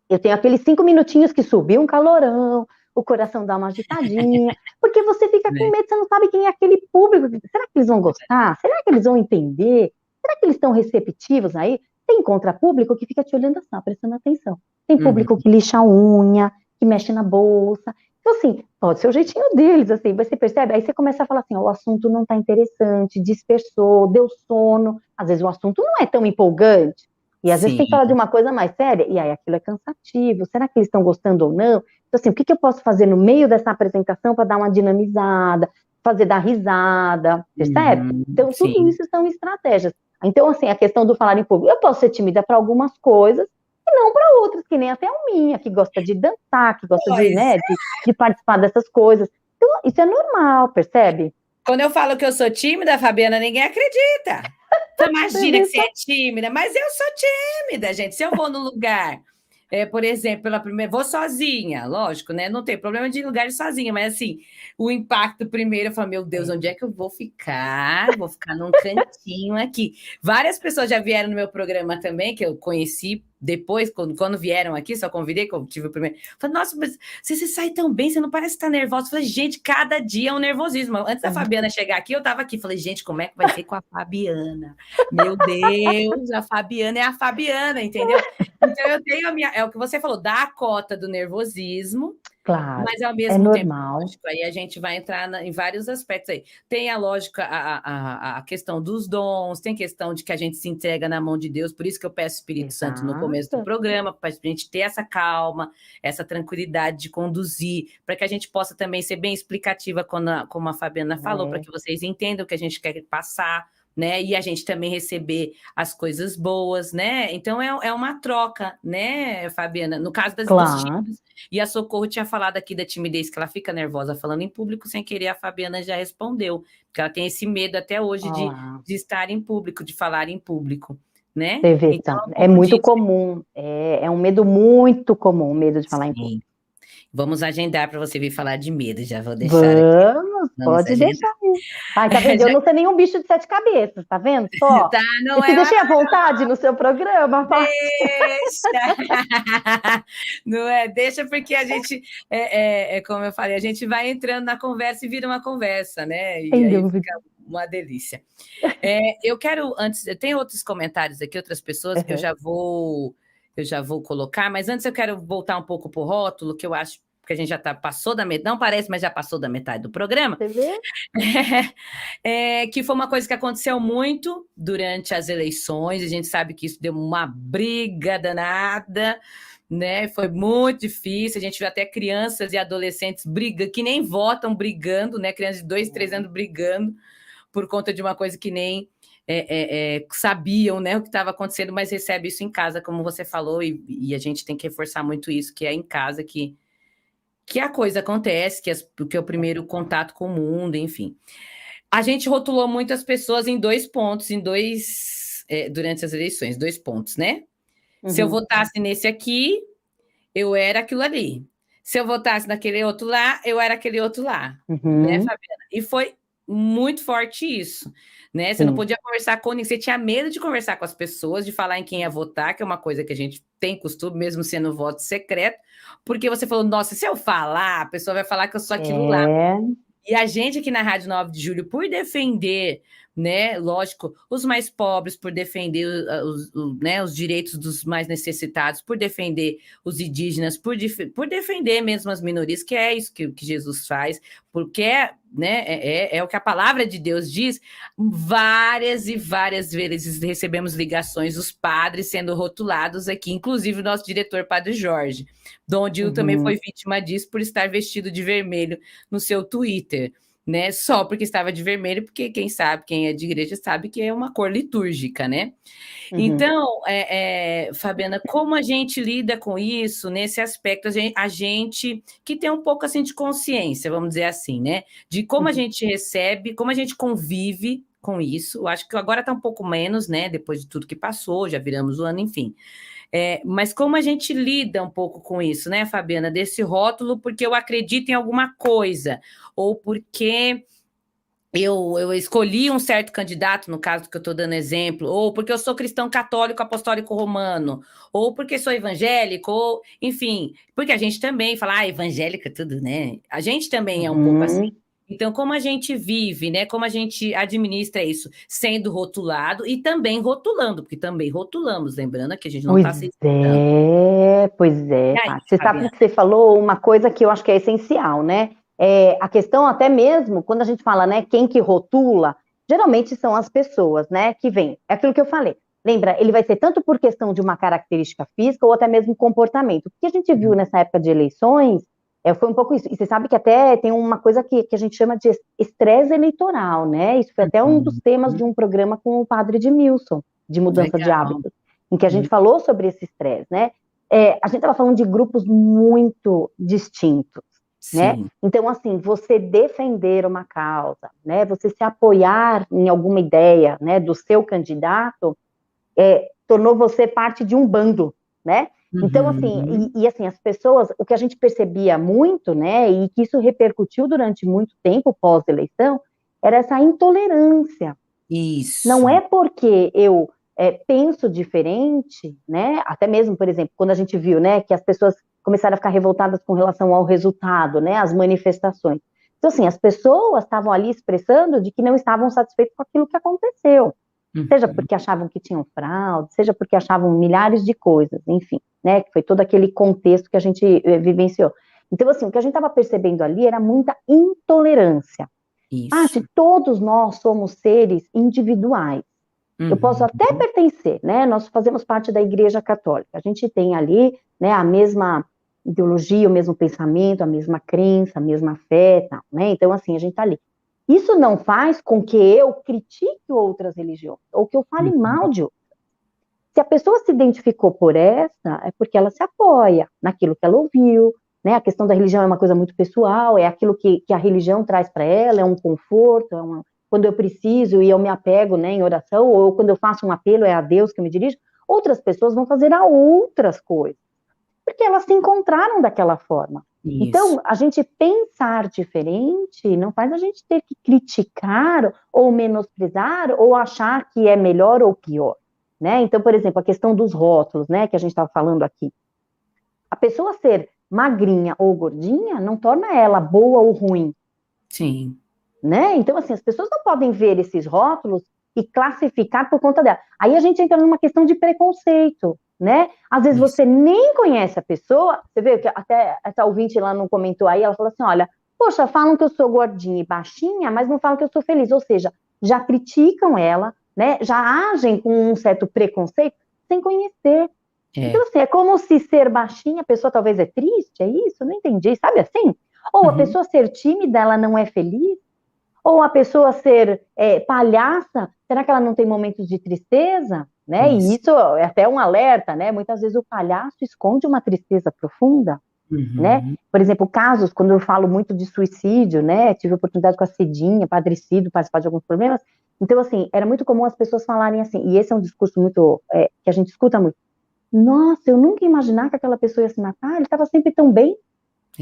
eu tenho aqueles 5 minutinhos que subiu um calorão, o coração dá uma agitadinha, porque você fica com medo, você não sabe quem é aquele público. Será que eles vão gostar? Será que eles vão entender? Será que eles estão receptivos aí? Tem público que fica te olhando assim, prestando atenção. Tem público que lixa a unha, que mexe na bolsa. Então, assim, pode ser o jeitinho deles, assim, você percebe? Aí você começa a falar assim, o assunto não está interessante, dispersou, deu sono. Às vezes o assunto não é tão empolgante. E às vezes tem que falar de uma coisa mais séria, e aí aquilo é cansativo. Será que eles estão gostando ou não? Então, assim, o que eu posso fazer no meio dessa apresentação para dar uma dinamizada, fazer dar risada, percebe? Então, tudo isso são estratégias. Então, assim, a questão do falar em público, eu posso ser tímida para algumas coisas, e não para outras, que nem até a minha, que gosta de dançar, que gosta de participar dessas coisas. Então, isso é normal, percebe? Quando eu falo que eu sou tímida, Fabiana, ninguém acredita. Você imagina que você é tímida, mas eu sou tímida, gente. Se eu vou no lugar, por exemplo, pela primeira, vou sozinha, lógico, né? Não tem problema de ir em lugar sozinha, mas assim, o impacto primeiro, eu falo, meu Deus, onde é que eu vou ficar? Vou ficar num cantinho aqui. Várias pessoas já vieram no meu programa também, que eu conheci depois, quando vieram aqui, só convidei, que eu tive o primeiro. Falei, nossa, mas você sai tão bem, você não parece estar nervosa. Falei, gente, cada dia é um nervosismo. Antes da Fabiana chegar aqui, eu estava aqui. Falei, gente, como é que vai ser com a Fabiana? Meu Deus, a Fabiana é a Fabiana, entendeu? Então, eu tenho a minha... É o que você falou, dá a cota do nervosismo, claro, mas ao mesmo tempo, normal. lógico, aí a gente vai entrar em vários aspectos aí. Tem a lógica, a questão dos dons, tem questão de que a gente se entrega na mão de Deus, por isso que eu peço Espírito Santo no começo do programa, para a gente ter essa calma, essa tranquilidade de conduzir, para que a gente possa também ser bem explicativa, como a Fabiana falou, para que vocês entendam o que a gente quer passar, né? E a gente também receber as coisas boas, né? Então é uma troca, né, Fabiana? No caso dos Claro. tímidos, e a Socorro tinha falado aqui da timidez, que ela fica nervosa falando em público, sem querer, a Fabiana já respondeu, porque ela tem esse medo até hoje Olá. de estar em público, de falar em público, né? Você vê, Então tá? é um É pouco muito disso. comum, é um medo muito comum, o medo de falar em público. Sim. Vamos agendar para você vir falar de medo, já vou deixar aqui. Vamos, Vamos pode agendar. deixar aí. Ai, tá vendo? Eu não sei nenhum bicho de 7 cabeças, tá vendo só? Tá, não Eu te é? deixei à vontade no seu programa, Paty. Deixa! Não é? Deixa porque a gente, como eu falei, a gente vai entrando na conversa e vira uma conversa, né? E Sem aí dúvida. fica uma delícia. Eu quero, antes, eu tenho outros comentários aqui, outras pessoas que Uhum. eu já vou colocar, mas antes eu quero voltar um pouco para o rótulo, que eu acho que a gente já passou da metade, não parece, mas já passou da metade do programa. Você vê? Que foi uma coisa que aconteceu muito durante as eleições, a gente sabe que isso deu uma briga danada, né? Foi muito difícil, a gente viu até crianças e adolescentes que nem votam brigando, né? Crianças de 2, 3 anos brigando por conta de uma coisa que nem sabiam, né, o que estava acontecendo, mas recebe isso em casa, como você falou, e a gente tem que reforçar muito isso, que é em casa que a coisa acontece, que é o primeiro contato com o mundo, enfim. A gente rotulou muitas pessoas em 2 pontos, durante as eleições, 2 pontos, né? Se eu votasse nesse aqui, eu era aquilo ali. Se eu votasse naquele outro lá, eu era aquele outro lá, né, Fabiana? E foi muito forte isso, né? Você não podia conversar com ninguém, você tinha medo de conversar com as pessoas, de falar em quem ia votar, que é uma coisa que a gente tem costume, mesmo sendo voto secreto, porque você falou, nossa, se eu falar, a pessoa vai falar que eu sou aquilo lá. E a gente aqui na Rádio 9 de Julho, por defender, né, lógico, os mais pobres, por defender né, os direitos dos mais necessitados, por defender os indígenas, por defender mesmo as minorias, que é isso que Jesus faz, porque né, é o que a palavra de Deus diz. Várias e várias vezes recebemos ligações dos padres sendo rotulados aqui, inclusive o nosso diretor, Padre Jorge. Dom Odilo também foi vítima disso por estar vestido de vermelho no seu Twitter, né? Só porque estava de vermelho, porque quem sabe, quem é de igreja sabe que é uma cor litúrgica, né? Então, Fabiana, como a gente lida com isso nesse aspecto, a gente que tem um pouco assim de consciência, vamos dizer assim, né? De como a gente recebe, como a gente convive com isso. Eu acho que agora está um pouco menos, né? Depois de tudo que passou, já viramos o ano, enfim. Mas como a gente lida um pouco com isso, né, Fabiana? Desse rótulo, porque eu acredito em alguma coisa, ou porque eu escolhi um certo candidato, no caso que eu estou dando exemplo, ou porque eu sou cristão católico apostólico romano, ou porque sou evangélico, ou, enfim, porque a gente também fala, evangélica, tudo, né? A gente também é um pouco assim. Então, como a gente vive, né? Como a gente administra isso, sendo rotulado e também rotulando, porque também rotulamos, lembrando que a gente não está se escutando. Pois é, E aí, Paty. Você sabe Fabiana? que você falou uma coisa que eu acho que é essencial, né? A questão até mesmo, quando a gente fala, né, quem que rotula, geralmente são as pessoas, né, que vêm. É aquilo que eu falei. Lembra, ele vai ser tanto por questão de uma característica física ou até mesmo comportamento. O que a gente viu nessa época de eleições foi um pouco isso. E você sabe que até tem uma coisa que a gente chama de estresse eleitoral, né? Isso foi até um dos temas de um programa com o padre Edmilson, de mudança de Legal. hábitos, em que a gente falou sobre esse estresse, né? A gente estava falando de grupos muito distintos, né? Então, assim, você defender uma causa, né? Você se apoiar em alguma ideia, né, do seu candidato, tornou você parte de um bando, né? Então, assim, assim, as pessoas, o que a gente percebia muito, né, e que isso repercutiu durante muito tempo pós-eleição, era essa intolerância. Isso. Não é porque eu penso diferente, né? Até mesmo, por exemplo, quando a gente viu, né, que as pessoas começaram a ficar revoltadas com relação ao resultado, né, as manifestações. Então, assim, as pessoas estavam ali expressando de que não estavam satisfeitas com aquilo que aconteceu. Seja porque achavam que tinham fraude, seja porque achavam milhares de coisas, enfim, né, que foi todo aquele contexto que a gente vivenciou. Então, assim, o que a gente estava percebendo ali era muita intolerância. Isso. Todos nós somos seres individuais. Eu posso até pertencer, né? Nós fazemos parte da Igreja Católica. A gente tem ali, né, a mesma ideologia, o mesmo pensamento, a mesma crença, a mesma fé, tal, né? Então, assim, a gente tá ali. Isso não faz com que eu critique outras religiões, ou que eu fale mal de outras. Se a pessoa se identificou por essa, é porque ela se apoia naquilo que ela ouviu, né? A questão da religião é uma coisa muito pessoal, é aquilo que a religião traz para ela, é um conforto, quando eu preciso e eu me apego, né, em oração, ou quando eu faço um apelo, é a Deus que eu me dirijo. Outras pessoas vão fazer a outras coisas, porque elas se encontraram daquela forma. Isso. Então, a gente pensar diferente não faz a gente ter que criticar ou menosprezar ou achar que é melhor ou pior, né? Então, por exemplo, a questão dos rótulos, né, que a gente estava falando aqui. A pessoa ser magrinha ou gordinha não torna ela boa ou ruim. Sim. Né? Então, assim, as pessoas não podem ver esses rótulos e classificar por conta dela. Aí a gente entra numa questão de preconceito, né? Às vezes você nem conhece a pessoa, você vê que até essa ouvinte lá não comentou aí, ela falou assim, olha, poxa, falam que eu sou gordinha e baixinha, mas não falam que eu sou feliz, ou seja, já criticam ela, né? Já agem com um certo preconceito sem conhecer. Então, assim, é como se ser baixinha, a pessoa talvez é triste, é isso? Não entendi, sabe assim? Ou a pessoa ser tímida, ela não é feliz? Ou a pessoa ser palhaça, será que ela não tem momentos de tristeza? Né? E isso é até um alerta, né? Muitas vezes o palhaço esconde uma tristeza profunda, né? Por exemplo, casos, quando eu falo muito de suicídio, né? Tive a oportunidade com a Cidinha, Padre Cido, participar de alguns problemas. Então, assim, era muito comum as pessoas falarem assim, e esse é um discurso muito, que a gente escuta muito. Nossa, eu nunca ia imaginar que aquela pessoa ia se matar, ele estava sempre tão bem,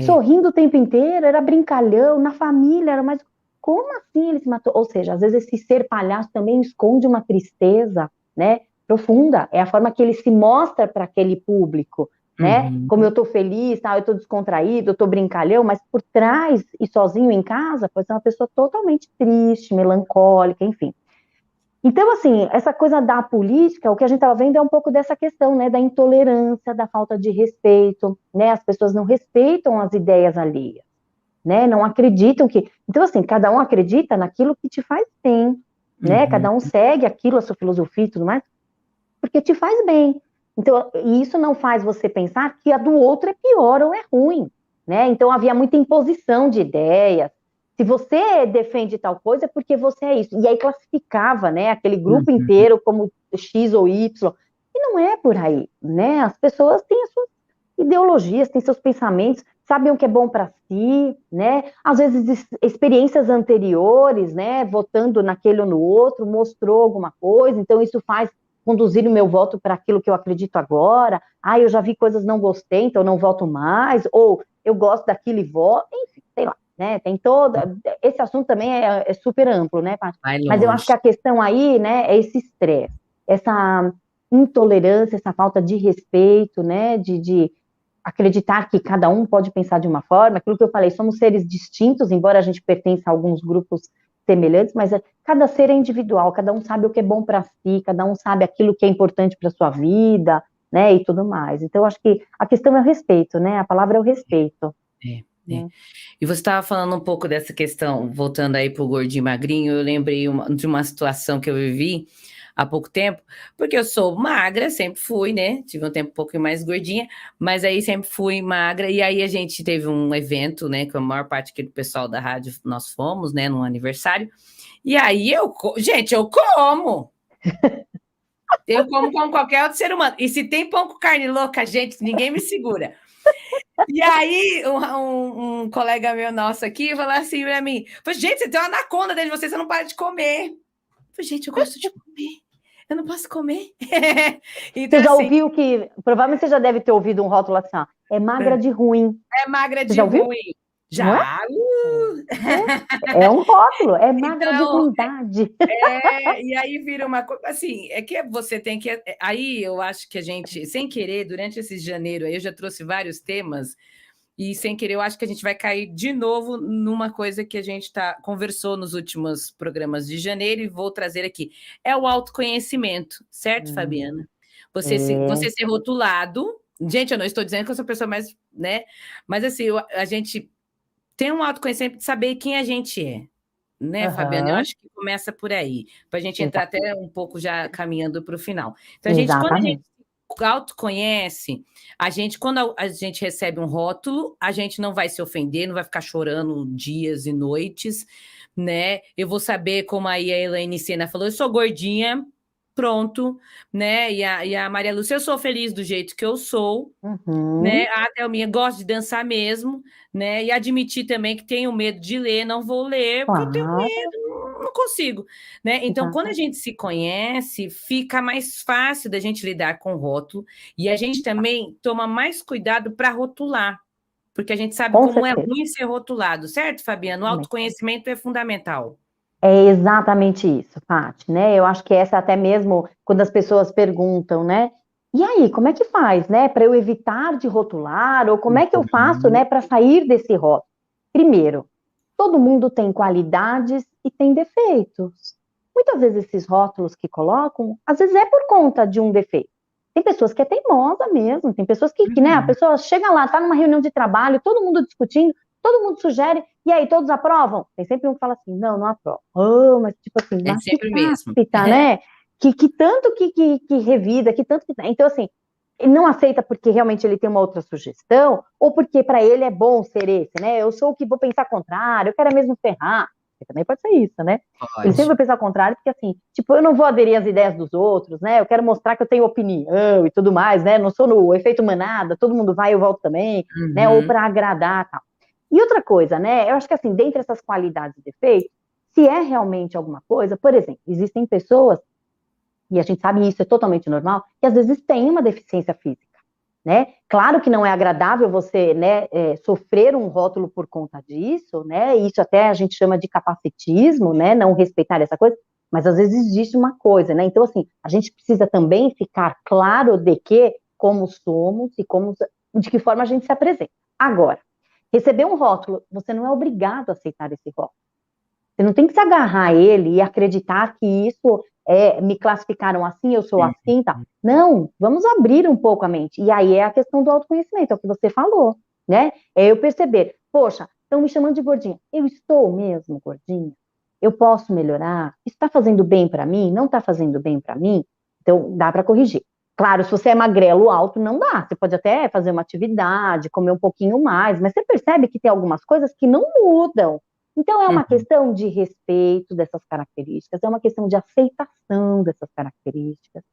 sorrindo o tempo inteiro, era brincalhão, na família, era mais... Como assim ele se matou? Ou seja, às vezes esse ser palhaço também esconde uma tristeza, né, profunda. É a forma que ele se mostra para aquele público, né? Como eu tô feliz, tá? Eu tô descontraído, eu tô brincalhão, mas por trás e sozinho em casa pode ser uma pessoa totalmente triste, melancólica, enfim. Então, assim, essa coisa da política, o que a gente estava vendo é um pouco dessa questão, né, da intolerância, da falta de respeito, né? As pessoas não respeitam as ideias alheias. Né, não acreditam que... Então, assim, cada um acredita naquilo que te faz bem, né? Cada um segue aquilo, a sua filosofia e tudo mais, porque te faz bem. Então, e isso não faz você pensar que a do outro é pior ou é ruim, né? Então, havia muita imposição de ideias. Se você defende tal coisa, é porque você é isso. E aí classificava, né, aquele grupo inteiro como X ou Y. E não é por aí, né? As pessoas têm as suas ideologias, têm seus pensamentos, sabem o que é bom para si, né? Às vezes experiências anteriores, né? Votando naquele ou no outro, mostrou alguma coisa, então isso faz conduzir o meu voto para aquilo que eu acredito agora. Ah, eu já vi coisas não gostei, então não voto mais, ou eu gosto daquilo e voto, enfim, sei lá, né? Tem toda... Esse assunto também é super amplo, né, Paty? Mas eu acho que a questão aí, né, é esse estresse, essa intolerância, essa falta de respeito, né, de acreditar que cada um pode pensar de uma forma, aquilo que eu falei, somos seres distintos, embora a gente pertença a alguns grupos semelhantes, mas cada ser é individual, cada um sabe o que é bom para si, cada um sabe aquilo que é importante para sua vida, né, e tudo mais. Então, acho que a questão é o respeito, né, a palavra é o respeito. Né? E você estava falando um pouco dessa questão, voltando aí para o gordinho magrinho, eu lembrei de uma situação que eu vivi há pouco tempo, porque eu sou magra, sempre fui, né? Tive um tempo um pouco mais gordinha, mas aí sempre fui magra, e aí a gente teve um evento, né, com a maior parte aqui do pessoal da rádio, nós fomos, né, num aniversário, e aí gente, eu como! Eu como qualquer outro ser humano, e se tem pão com carne louca, gente, ninguém me segura. E aí, um colega meu nosso aqui falou assim pra mim, gente, você tem uma anaconda dentro de você não para de comer. Gente, eu gosto de comer, eu não posso comer. Então, você já ouviu que, provavelmente você já deve ter ouvido um rótulo assim, ó, é magra de ruim. É magra de ruim. Já. É um rótulo, é magra de ruindade. E aí vira uma coisa, assim, é que você tem que... Aí eu acho que a gente, sem querer, durante esse janeiro, aí eu já trouxe vários temas, e sem querer, eu acho que a gente vai cair de novo numa coisa que a gente conversou nos últimos programas de janeiro, e vou trazer aqui. É o autoconhecimento, certo, Fabiana? Você ser rotulado... Gente, eu não estou dizendo que eu sou a pessoa mais... né? Mas assim, a gente tem um autoconhecimento de saber quem a gente é. Né, Fabiana? Eu acho que começa por aí, para a gente entrar até um pouco já caminhando para o final. Então, quando a gente se autoconhece, quando a gente recebe um rótulo, a gente não vai se ofender, não vai ficar chorando dias e noites, né? Eu vou saber, como aí a Elaine Sena falou, eu sou gordinha, pronto, né? E a Maria Lúcia, eu sou feliz do jeito que eu sou, né? A Thelminha gosta de dançar mesmo, né? E admitir também que tenho medo de ler, não vou ler, porque eu tenho Claro, medo, não consigo, né? Então, quando a exatamente. gente se conhece, fica mais fácil da gente lidar com o rótulo e a gente também toma mais cuidado para rotular, porque a gente sabe Com como é certeza. ruim ser rotulado, certo, Fabiano? O autoconhecimento é fundamental. É exatamente isso, Paty, né? Eu acho que essa até mesmo quando as pessoas perguntam, né? E aí, como é que faz, né, para eu evitar de rotular, ou como é que eu faço, Uhum. né, para sair desse rótulo? Primeiro, todo mundo tem qualidades e tem defeitos. Muitas vezes esses rótulos que colocam, às vezes é por conta de um defeito. Tem pessoas que é teimosa mesmo, tem pessoas que, né, a Uhum. pessoa chega lá, tá numa reunião de trabalho, todo mundo discutindo, todo mundo sugere, e aí, todos aprovam? Tem sempre um que fala assim, não, não aprovo. Oh, mas tipo assim, É mas que sempre o mesmo. cáspita, né? Que tanto que revida, que tanto que... Então, assim, ele não aceita porque realmente ele tem uma outra sugestão, ou porque para ele é bom ser esse, né? Eu sou o que vou pensar contrário, eu quero mesmo ferrar. Também pode ser isso, né? Ele sempre Pode. vai pensar ao contrário, porque assim, tipo, eu não vou aderir às ideias dos outros, né? Eu quero mostrar que eu tenho opinião e tudo mais, né? Não sou no efeito manada, todo mundo vai, eu volto também, né? Ou Uhum. para agradar, tal. E outra coisa, né? Eu acho que assim, dentre essas qualidades e defeitos, se é realmente alguma coisa, por exemplo, existem pessoas, e a gente sabe isso é totalmente normal, que às vezes tem uma deficiência física, né? Claro que não é agradável você, né, sofrer um rótulo por conta disso, né? Isso até a gente chama de capacitismo, né? Não respeitar essa coisa, mas às vezes existe uma coisa, né? Então, assim, a gente precisa também ficar claro de que como somos e como, de que forma a gente se apresenta. Agora, receber um rótulo, você não é obrigado a aceitar esse rótulo. Você não tem que se agarrar a ele e acreditar que isso me classificaram assim, eu sou assim, tá? Não, vamos abrir um pouco a mente. E aí é a questão do autoconhecimento, é o que você falou, né? É eu perceber, poxa, estão me chamando de gordinha. Eu estou mesmo gordinha? Eu posso melhorar? Está fazendo bem para mim? Não está fazendo bem para mim? Então, dá para corrigir. Claro, se você é magrelo alto, não dá. Você pode até fazer uma atividade, comer um pouquinho mais, mas você percebe que tem algumas coisas que não mudam. Então, é uma Uhum. questão de respeito dessas características, é uma questão de aceitação dessas características,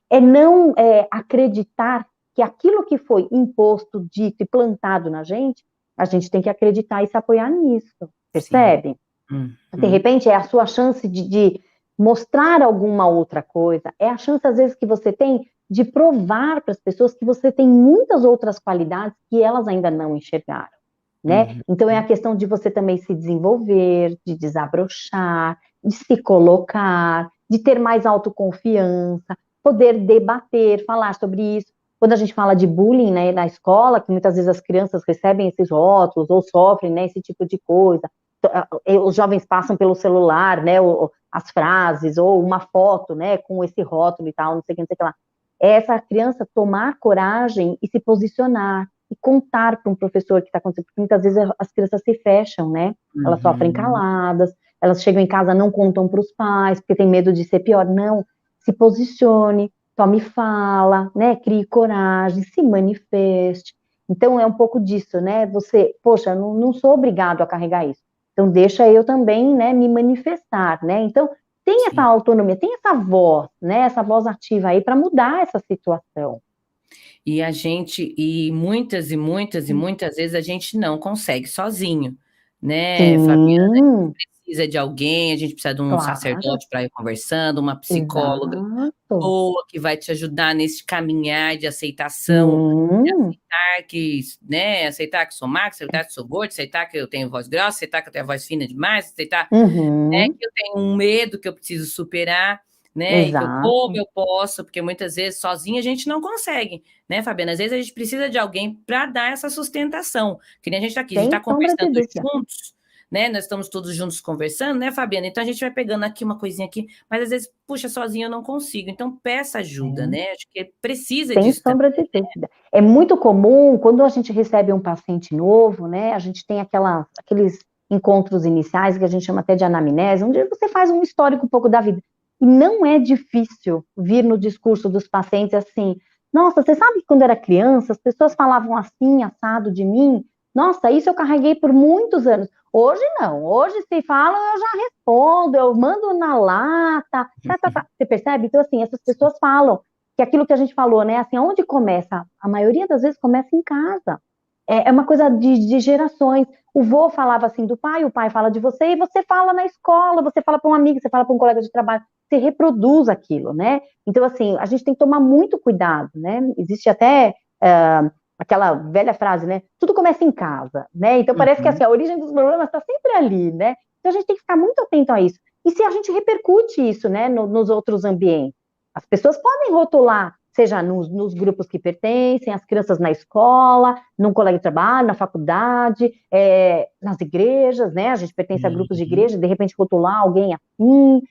é não acreditar que aquilo que foi imposto, dito e plantado na gente, a gente tem que acreditar e se apoiar nisso, Sim. percebe? De Uhum. repente, é a sua chance de mostrar alguma outra coisa, é a chance, às vezes, que você tem de provar para as pessoas que você tem muitas outras qualidades que elas ainda não enxergaram, né? Uhum. Então, é a questão de você também se desenvolver, de desabrochar, de se colocar, de ter mais autoconfiança, poder debater, falar sobre isso. Quando a gente fala de bullying, né, na escola, que muitas vezes as crianças recebem esses rótulos ou sofrem, né, esse tipo de coisa, os jovens passam pelo celular, né, as frases, ou uma foto, né, com esse rótulo e tal, não sei o que, não sei o que lá. É essa criança tomar coragem e se posicionar, e contar para um professor o que está acontecendo, porque muitas vezes as crianças se fecham, né, elas sofrem Uhum. caladas, elas chegam em casa, não contam para os pais, porque tem medo de ser pior, não, se posicione, tome fala, né, crie coragem, se manifeste. Então, é um pouco disso, né, você, poxa, não sou obrigado a carregar isso. Então, deixa eu também, né, me manifestar, né? Então, tem essa Sim. autonomia, tem essa voz, né? Essa voz ativa aí para mudar essa situação. E muitas e muitas e muitas vezes a gente não consegue sozinho, né, Fabiana? A Sim, gente precisa de alguém, a gente precisa de um claro, sacerdote para ir conversando, uma psicóloga exato. boa que vai te ajudar nesse caminhar de aceitação, de Sim, aceitar que, né, aceitar que sou magro, aceitar que sou gordo, aceitar que eu tenho voz grossa, aceitar que eu tenho a voz fina demais, aceitar, né, uhum, que eu tenho um medo que eu preciso superar, né, e que eu como exato. eu posso, porque muitas vezes sozinha a gente não consegue, né, Fabiana? Às vezes a gente precisa de alguém para dar essa sustentação, que nem a gente está aqui, a gente está Sem sombra conversando de dúvida. juntos, né, nós estamos todos juntos conversando, né, Fabiana? Então a gente vai pegando aqui uma coisinha aqui, mas às vezes, puxa, sozinha eu não consigo, então peça ajuda, É. né, acho que precisa Sem disso também. sombra de dúvida. É muito comum, quando a gente recebe um paciente novo, né, a gente tem aqueles encontros iniciais, que a gente chama até de anamnese, onde você faz um histórico um pouco da vida. E não é difícil vir no discurso dos pacientes assim, nossa, você sabe que quando era criança, as pessoas falavam assim, assado de mim, Nossa, isso eu carreguei por muitos anos. Hoje não, hoje se fala, eu já respondo, eu mando na lata, tá. Você percebe? Então, assim, essas pessoas falam que aquilo que a gente falou, né, assim, onde começa? A maioria das vezes começa em casa. É uma coisa de gerações. O vô falava assim do pai, o pai fala de você, e você fala na escola, você fala para um amigo, você fala para um colega de trabalho, você reproduz aquilo, né? Então, assim, a gente tem que tomar muito cuidado, né? Existe até aquela velha frase, né? Tudo começa em casa, né? Então parece que assim, a origem dos problemas está sempre ali, né? Então a gente tem que ficar muito atento a isso. E se a gente repercute isso, né, nos outros ambientes? As pessoas podem rotular, seja nos grupos que pertencem, as crianças na escola, num colega de trabalho, na faculdade, nas igrejas, né? A gente pertence a grupos de igreja, de repente rotular alguém assim,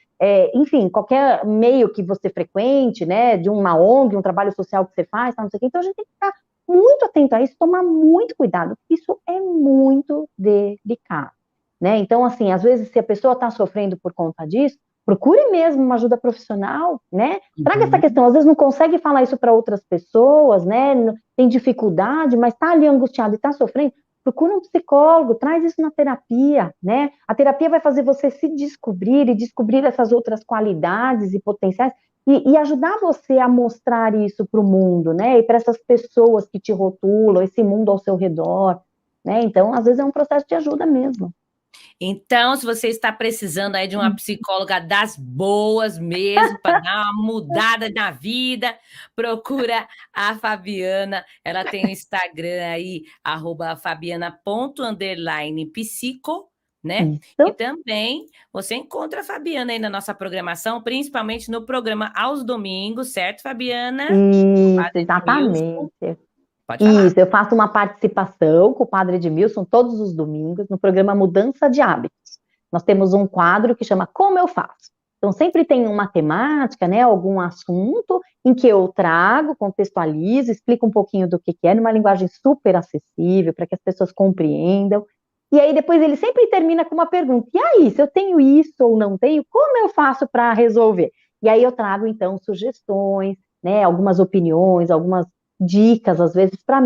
enfim, qualquer meio que você frequente, né? De uma ONG, um trabalho social que você faz, tá, não sei o quê. Então a gente tem que ficar muito atento a isso, tomar muito cuidado, porque isso é muito delicado, né? Então, assim, às vezes, se a pessoa está sofrendo por conta disso, procure mesmo uma ajuda profissional, né? Traga essa questão, às vezes não consegue falar isso para outras pessoas, né? Tem dificuldade, mas está ali angustiado e está sofrendo, procura um psicólogo, traz isso na terapia, né? A terapia vai fazer você se descobrir e descobrir essas outras qualidades e potenciais e ajudar você a mostrar isso para o mundo, né? E para essas pessoas que te rotulam, esse mundo ao seu redor, né? Então, às vezes é um processo de ajuda mesmo. Então, se você está precisando aí de uma psicóloga das boas mesmo, para dar uma mudada na vida, procura a Fabiana. Ela tem o Instagram aí, @fabiana._psico, né? E também você encontra a Fabiana aí na nossa programação, principalmente no programa aos domingos, certo, Fabiana? Isso, exatamente. Pode falar. Isso, eu faço uma participação com o Padre Edmilson todos os domingos no programa Mudança de Hábitos. Nós temos um quadro que chama Como Eu Faço. Então, sempre tem uma temática, né, algum assunto em que eu trago, contextualizo, explico um pouquinho do que é, numa linguagem super acessível, para que as pessoas compreendam. E aí, depois, ele sempre termina com uma pergunta. E aí, se eu tenho isso ou não tenho, como eu faço para resolver? E aí, eu trago, então, sugestões, né, algumas opiniões, algumas dicas, às vezes, para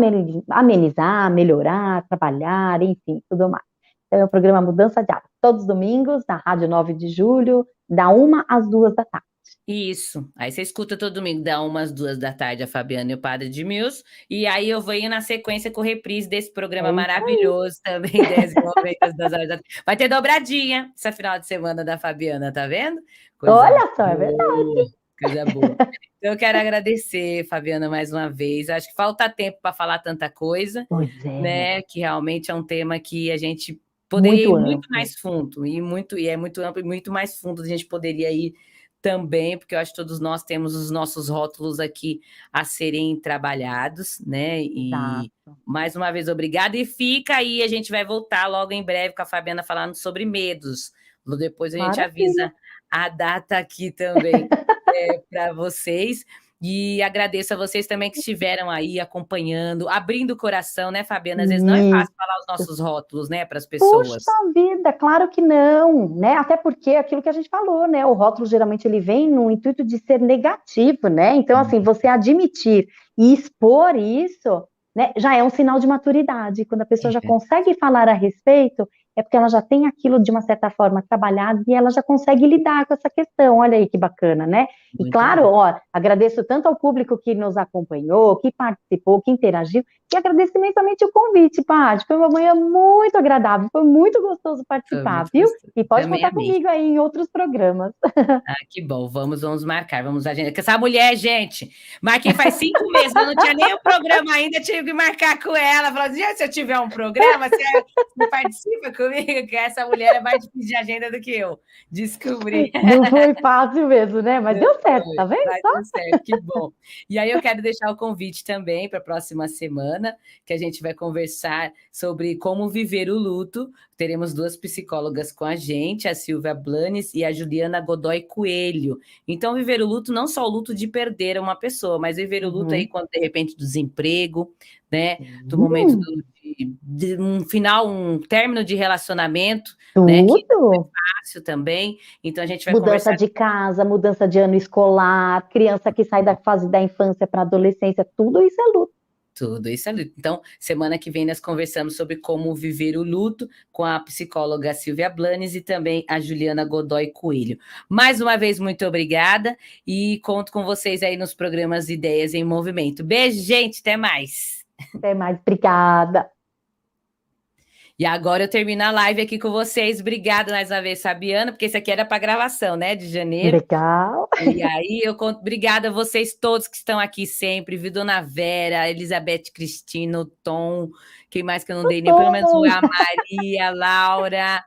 amenizar, melhorar, trabalhar, enfim, tudo mais. Então, é o programa Mudança de Hábitos, todos os domingos, na Rádio 9 de Julho, da 1 às 2 da tarde. Isso. Aí você escuta todo domingo, da 1 às 2 da tarde, a Fabiana e o Padre Edmilson, e aí eu vou ir na sequência com reprise desse programa maravilhoso também, 10h90 das horas da tarde. Vai ter dobradinha essa final de semana da Fabiana, tá vendo? Olha só, é verdade. Coisa boa. Então, eu quero agradecer, Fabiana, mais uma vez. Acho que falta tempo para falar tanta coisa, né? Que realmente é um tema que a gente poderia ir muito mais fundo, e é muito amplo e muito mais fundo a gente poderia ir também, porque eu acho que todos nós temos os nossos rótulos aqui a serem trabalhados, né? E mais uma vez, obrigada. E fica aí, a gente vai voltar logo em breve com a Fabiana falando sobre medos. Depois a gente avisa a data aqui também para vocês. E agradeço a vocês também que estiveram aí acompanhando, abrindo o coração, né, Fabiana? Às vezes não é fácil falar os nossos rótulos, né, para as pessoas. Puxa vida, claro que não, né? Até porque é aquilo que a gente falou, né? O rótulo geralmente ele vem no intuito de ser negativo, né? Então, assim, você admitir e expor isso, né, já é um sinal de maturidade. Quando a pessoa já consegue falar a respeito, é porque ela já tem aquilo de uma certa forma trabalhado e ela já consegue lidar com essa questão. Olha aí que bacana, né? E claro, ó, agradeço tanto ao público que nos acompanhou, que participou, que interagiu, e agradeço imensamente o convite, Paty. Foi uma manhã muito agradável, foi muito gostoso participar, viu? E pode contar comigo aí em outros programas. Ah, que bom, vamos marcar, vamos agendar. Essa mulher, gente, marquei faz 5 meses, eu não tinha nem o programa ainda, tive que marcar com ela, falando, se eu tiver um programa, você participa comigo? Que essa mulher é mais difícil de agenda do que eu, descobri. Não foi fácil mesmo, né? Mas deu certo, tá vendo? Deu certo, que bom. E aí eu quero deixar o convite também para a próxima semana, que a gente vai conversar sobre como viver o luto. Teremos 2 psicólogas com a gente, a Silvia Blanes e a Juliana Godoy Coelho. Então, viver o luto, não só o luto de perder uma pessoa, mas viver o luto aí quando, de repente, do desemprego, né? Do momento de um final, um término de relacionamento, né? Que não é fácil também. Então, a gente vai mudança conversar... de casa, mudança de ano escolar, criança que sai da fase da infância para a adolescência, tudo isso é luto. Tudo isso é luto. Então, semana que vem nós conversamos sobre como viver o luto com a psicóloga Silvia Blanes e também a Juliana Godoy Coelho. Mais uma vez, muito obrigada e conto com vocês aí nos programas Ideias em Movimento. Beijo, gente, até mais. Até mais, obrigada. E agora eu termino a live aqui com vocês. Obrigada mais uma vez, Fabiana, porque isso aqui era para gravação, né, de janeiro. Legal. E aí eu conto, obrigada a vocês todos que estão aqui sempre, viu, Dona Vera, Elizabeth Cristina, o Tom, quem mais que eu não dei nem, pelo menos a Maria, a Laura,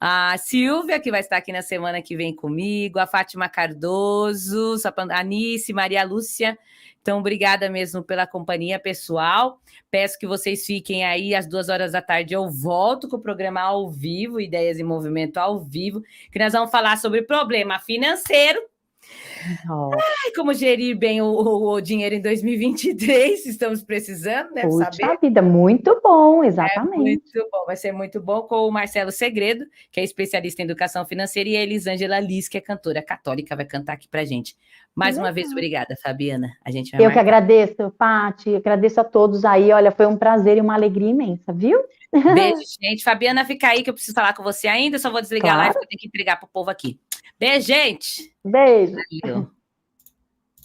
a Silvia, que vai estar aqui na semana que vem comigo, a Fátima Cardoso, a Anice, Maria Lúcia. Então, obrigada mesmo pela companhia, pessoal. Peço que vocês fiquem aí, às 2 horas da tarde eu volto com o programa ao vivo, Ideias em Movimento ao vivo, que nós vamos falar sobre problema financeiro. Ai, como gerir bem o dinheiro em 2023, estamos precisando, né? Puxa vida, muito bom, exatamente. Muito bom, vai ser muito bom com o Marcelo Segredo, que é especialista em educação financeira, e a Elisângela Liz, que é cantora católica, vai cantar aqui pra gente. Mais uma vez, obrigada, Fabiana. A gente vai Eu que agradeço, Paty, agradeço a todos aí, olha, foi um prazer e uma alegria imensa, viu? Beijo, gente. Fabiana, fica aí que eu preciso falar com você ainda, só vou desligar a live, porque eu tenho que entregar pro povo aqui. Beijo, gente! Beijo! Valeu.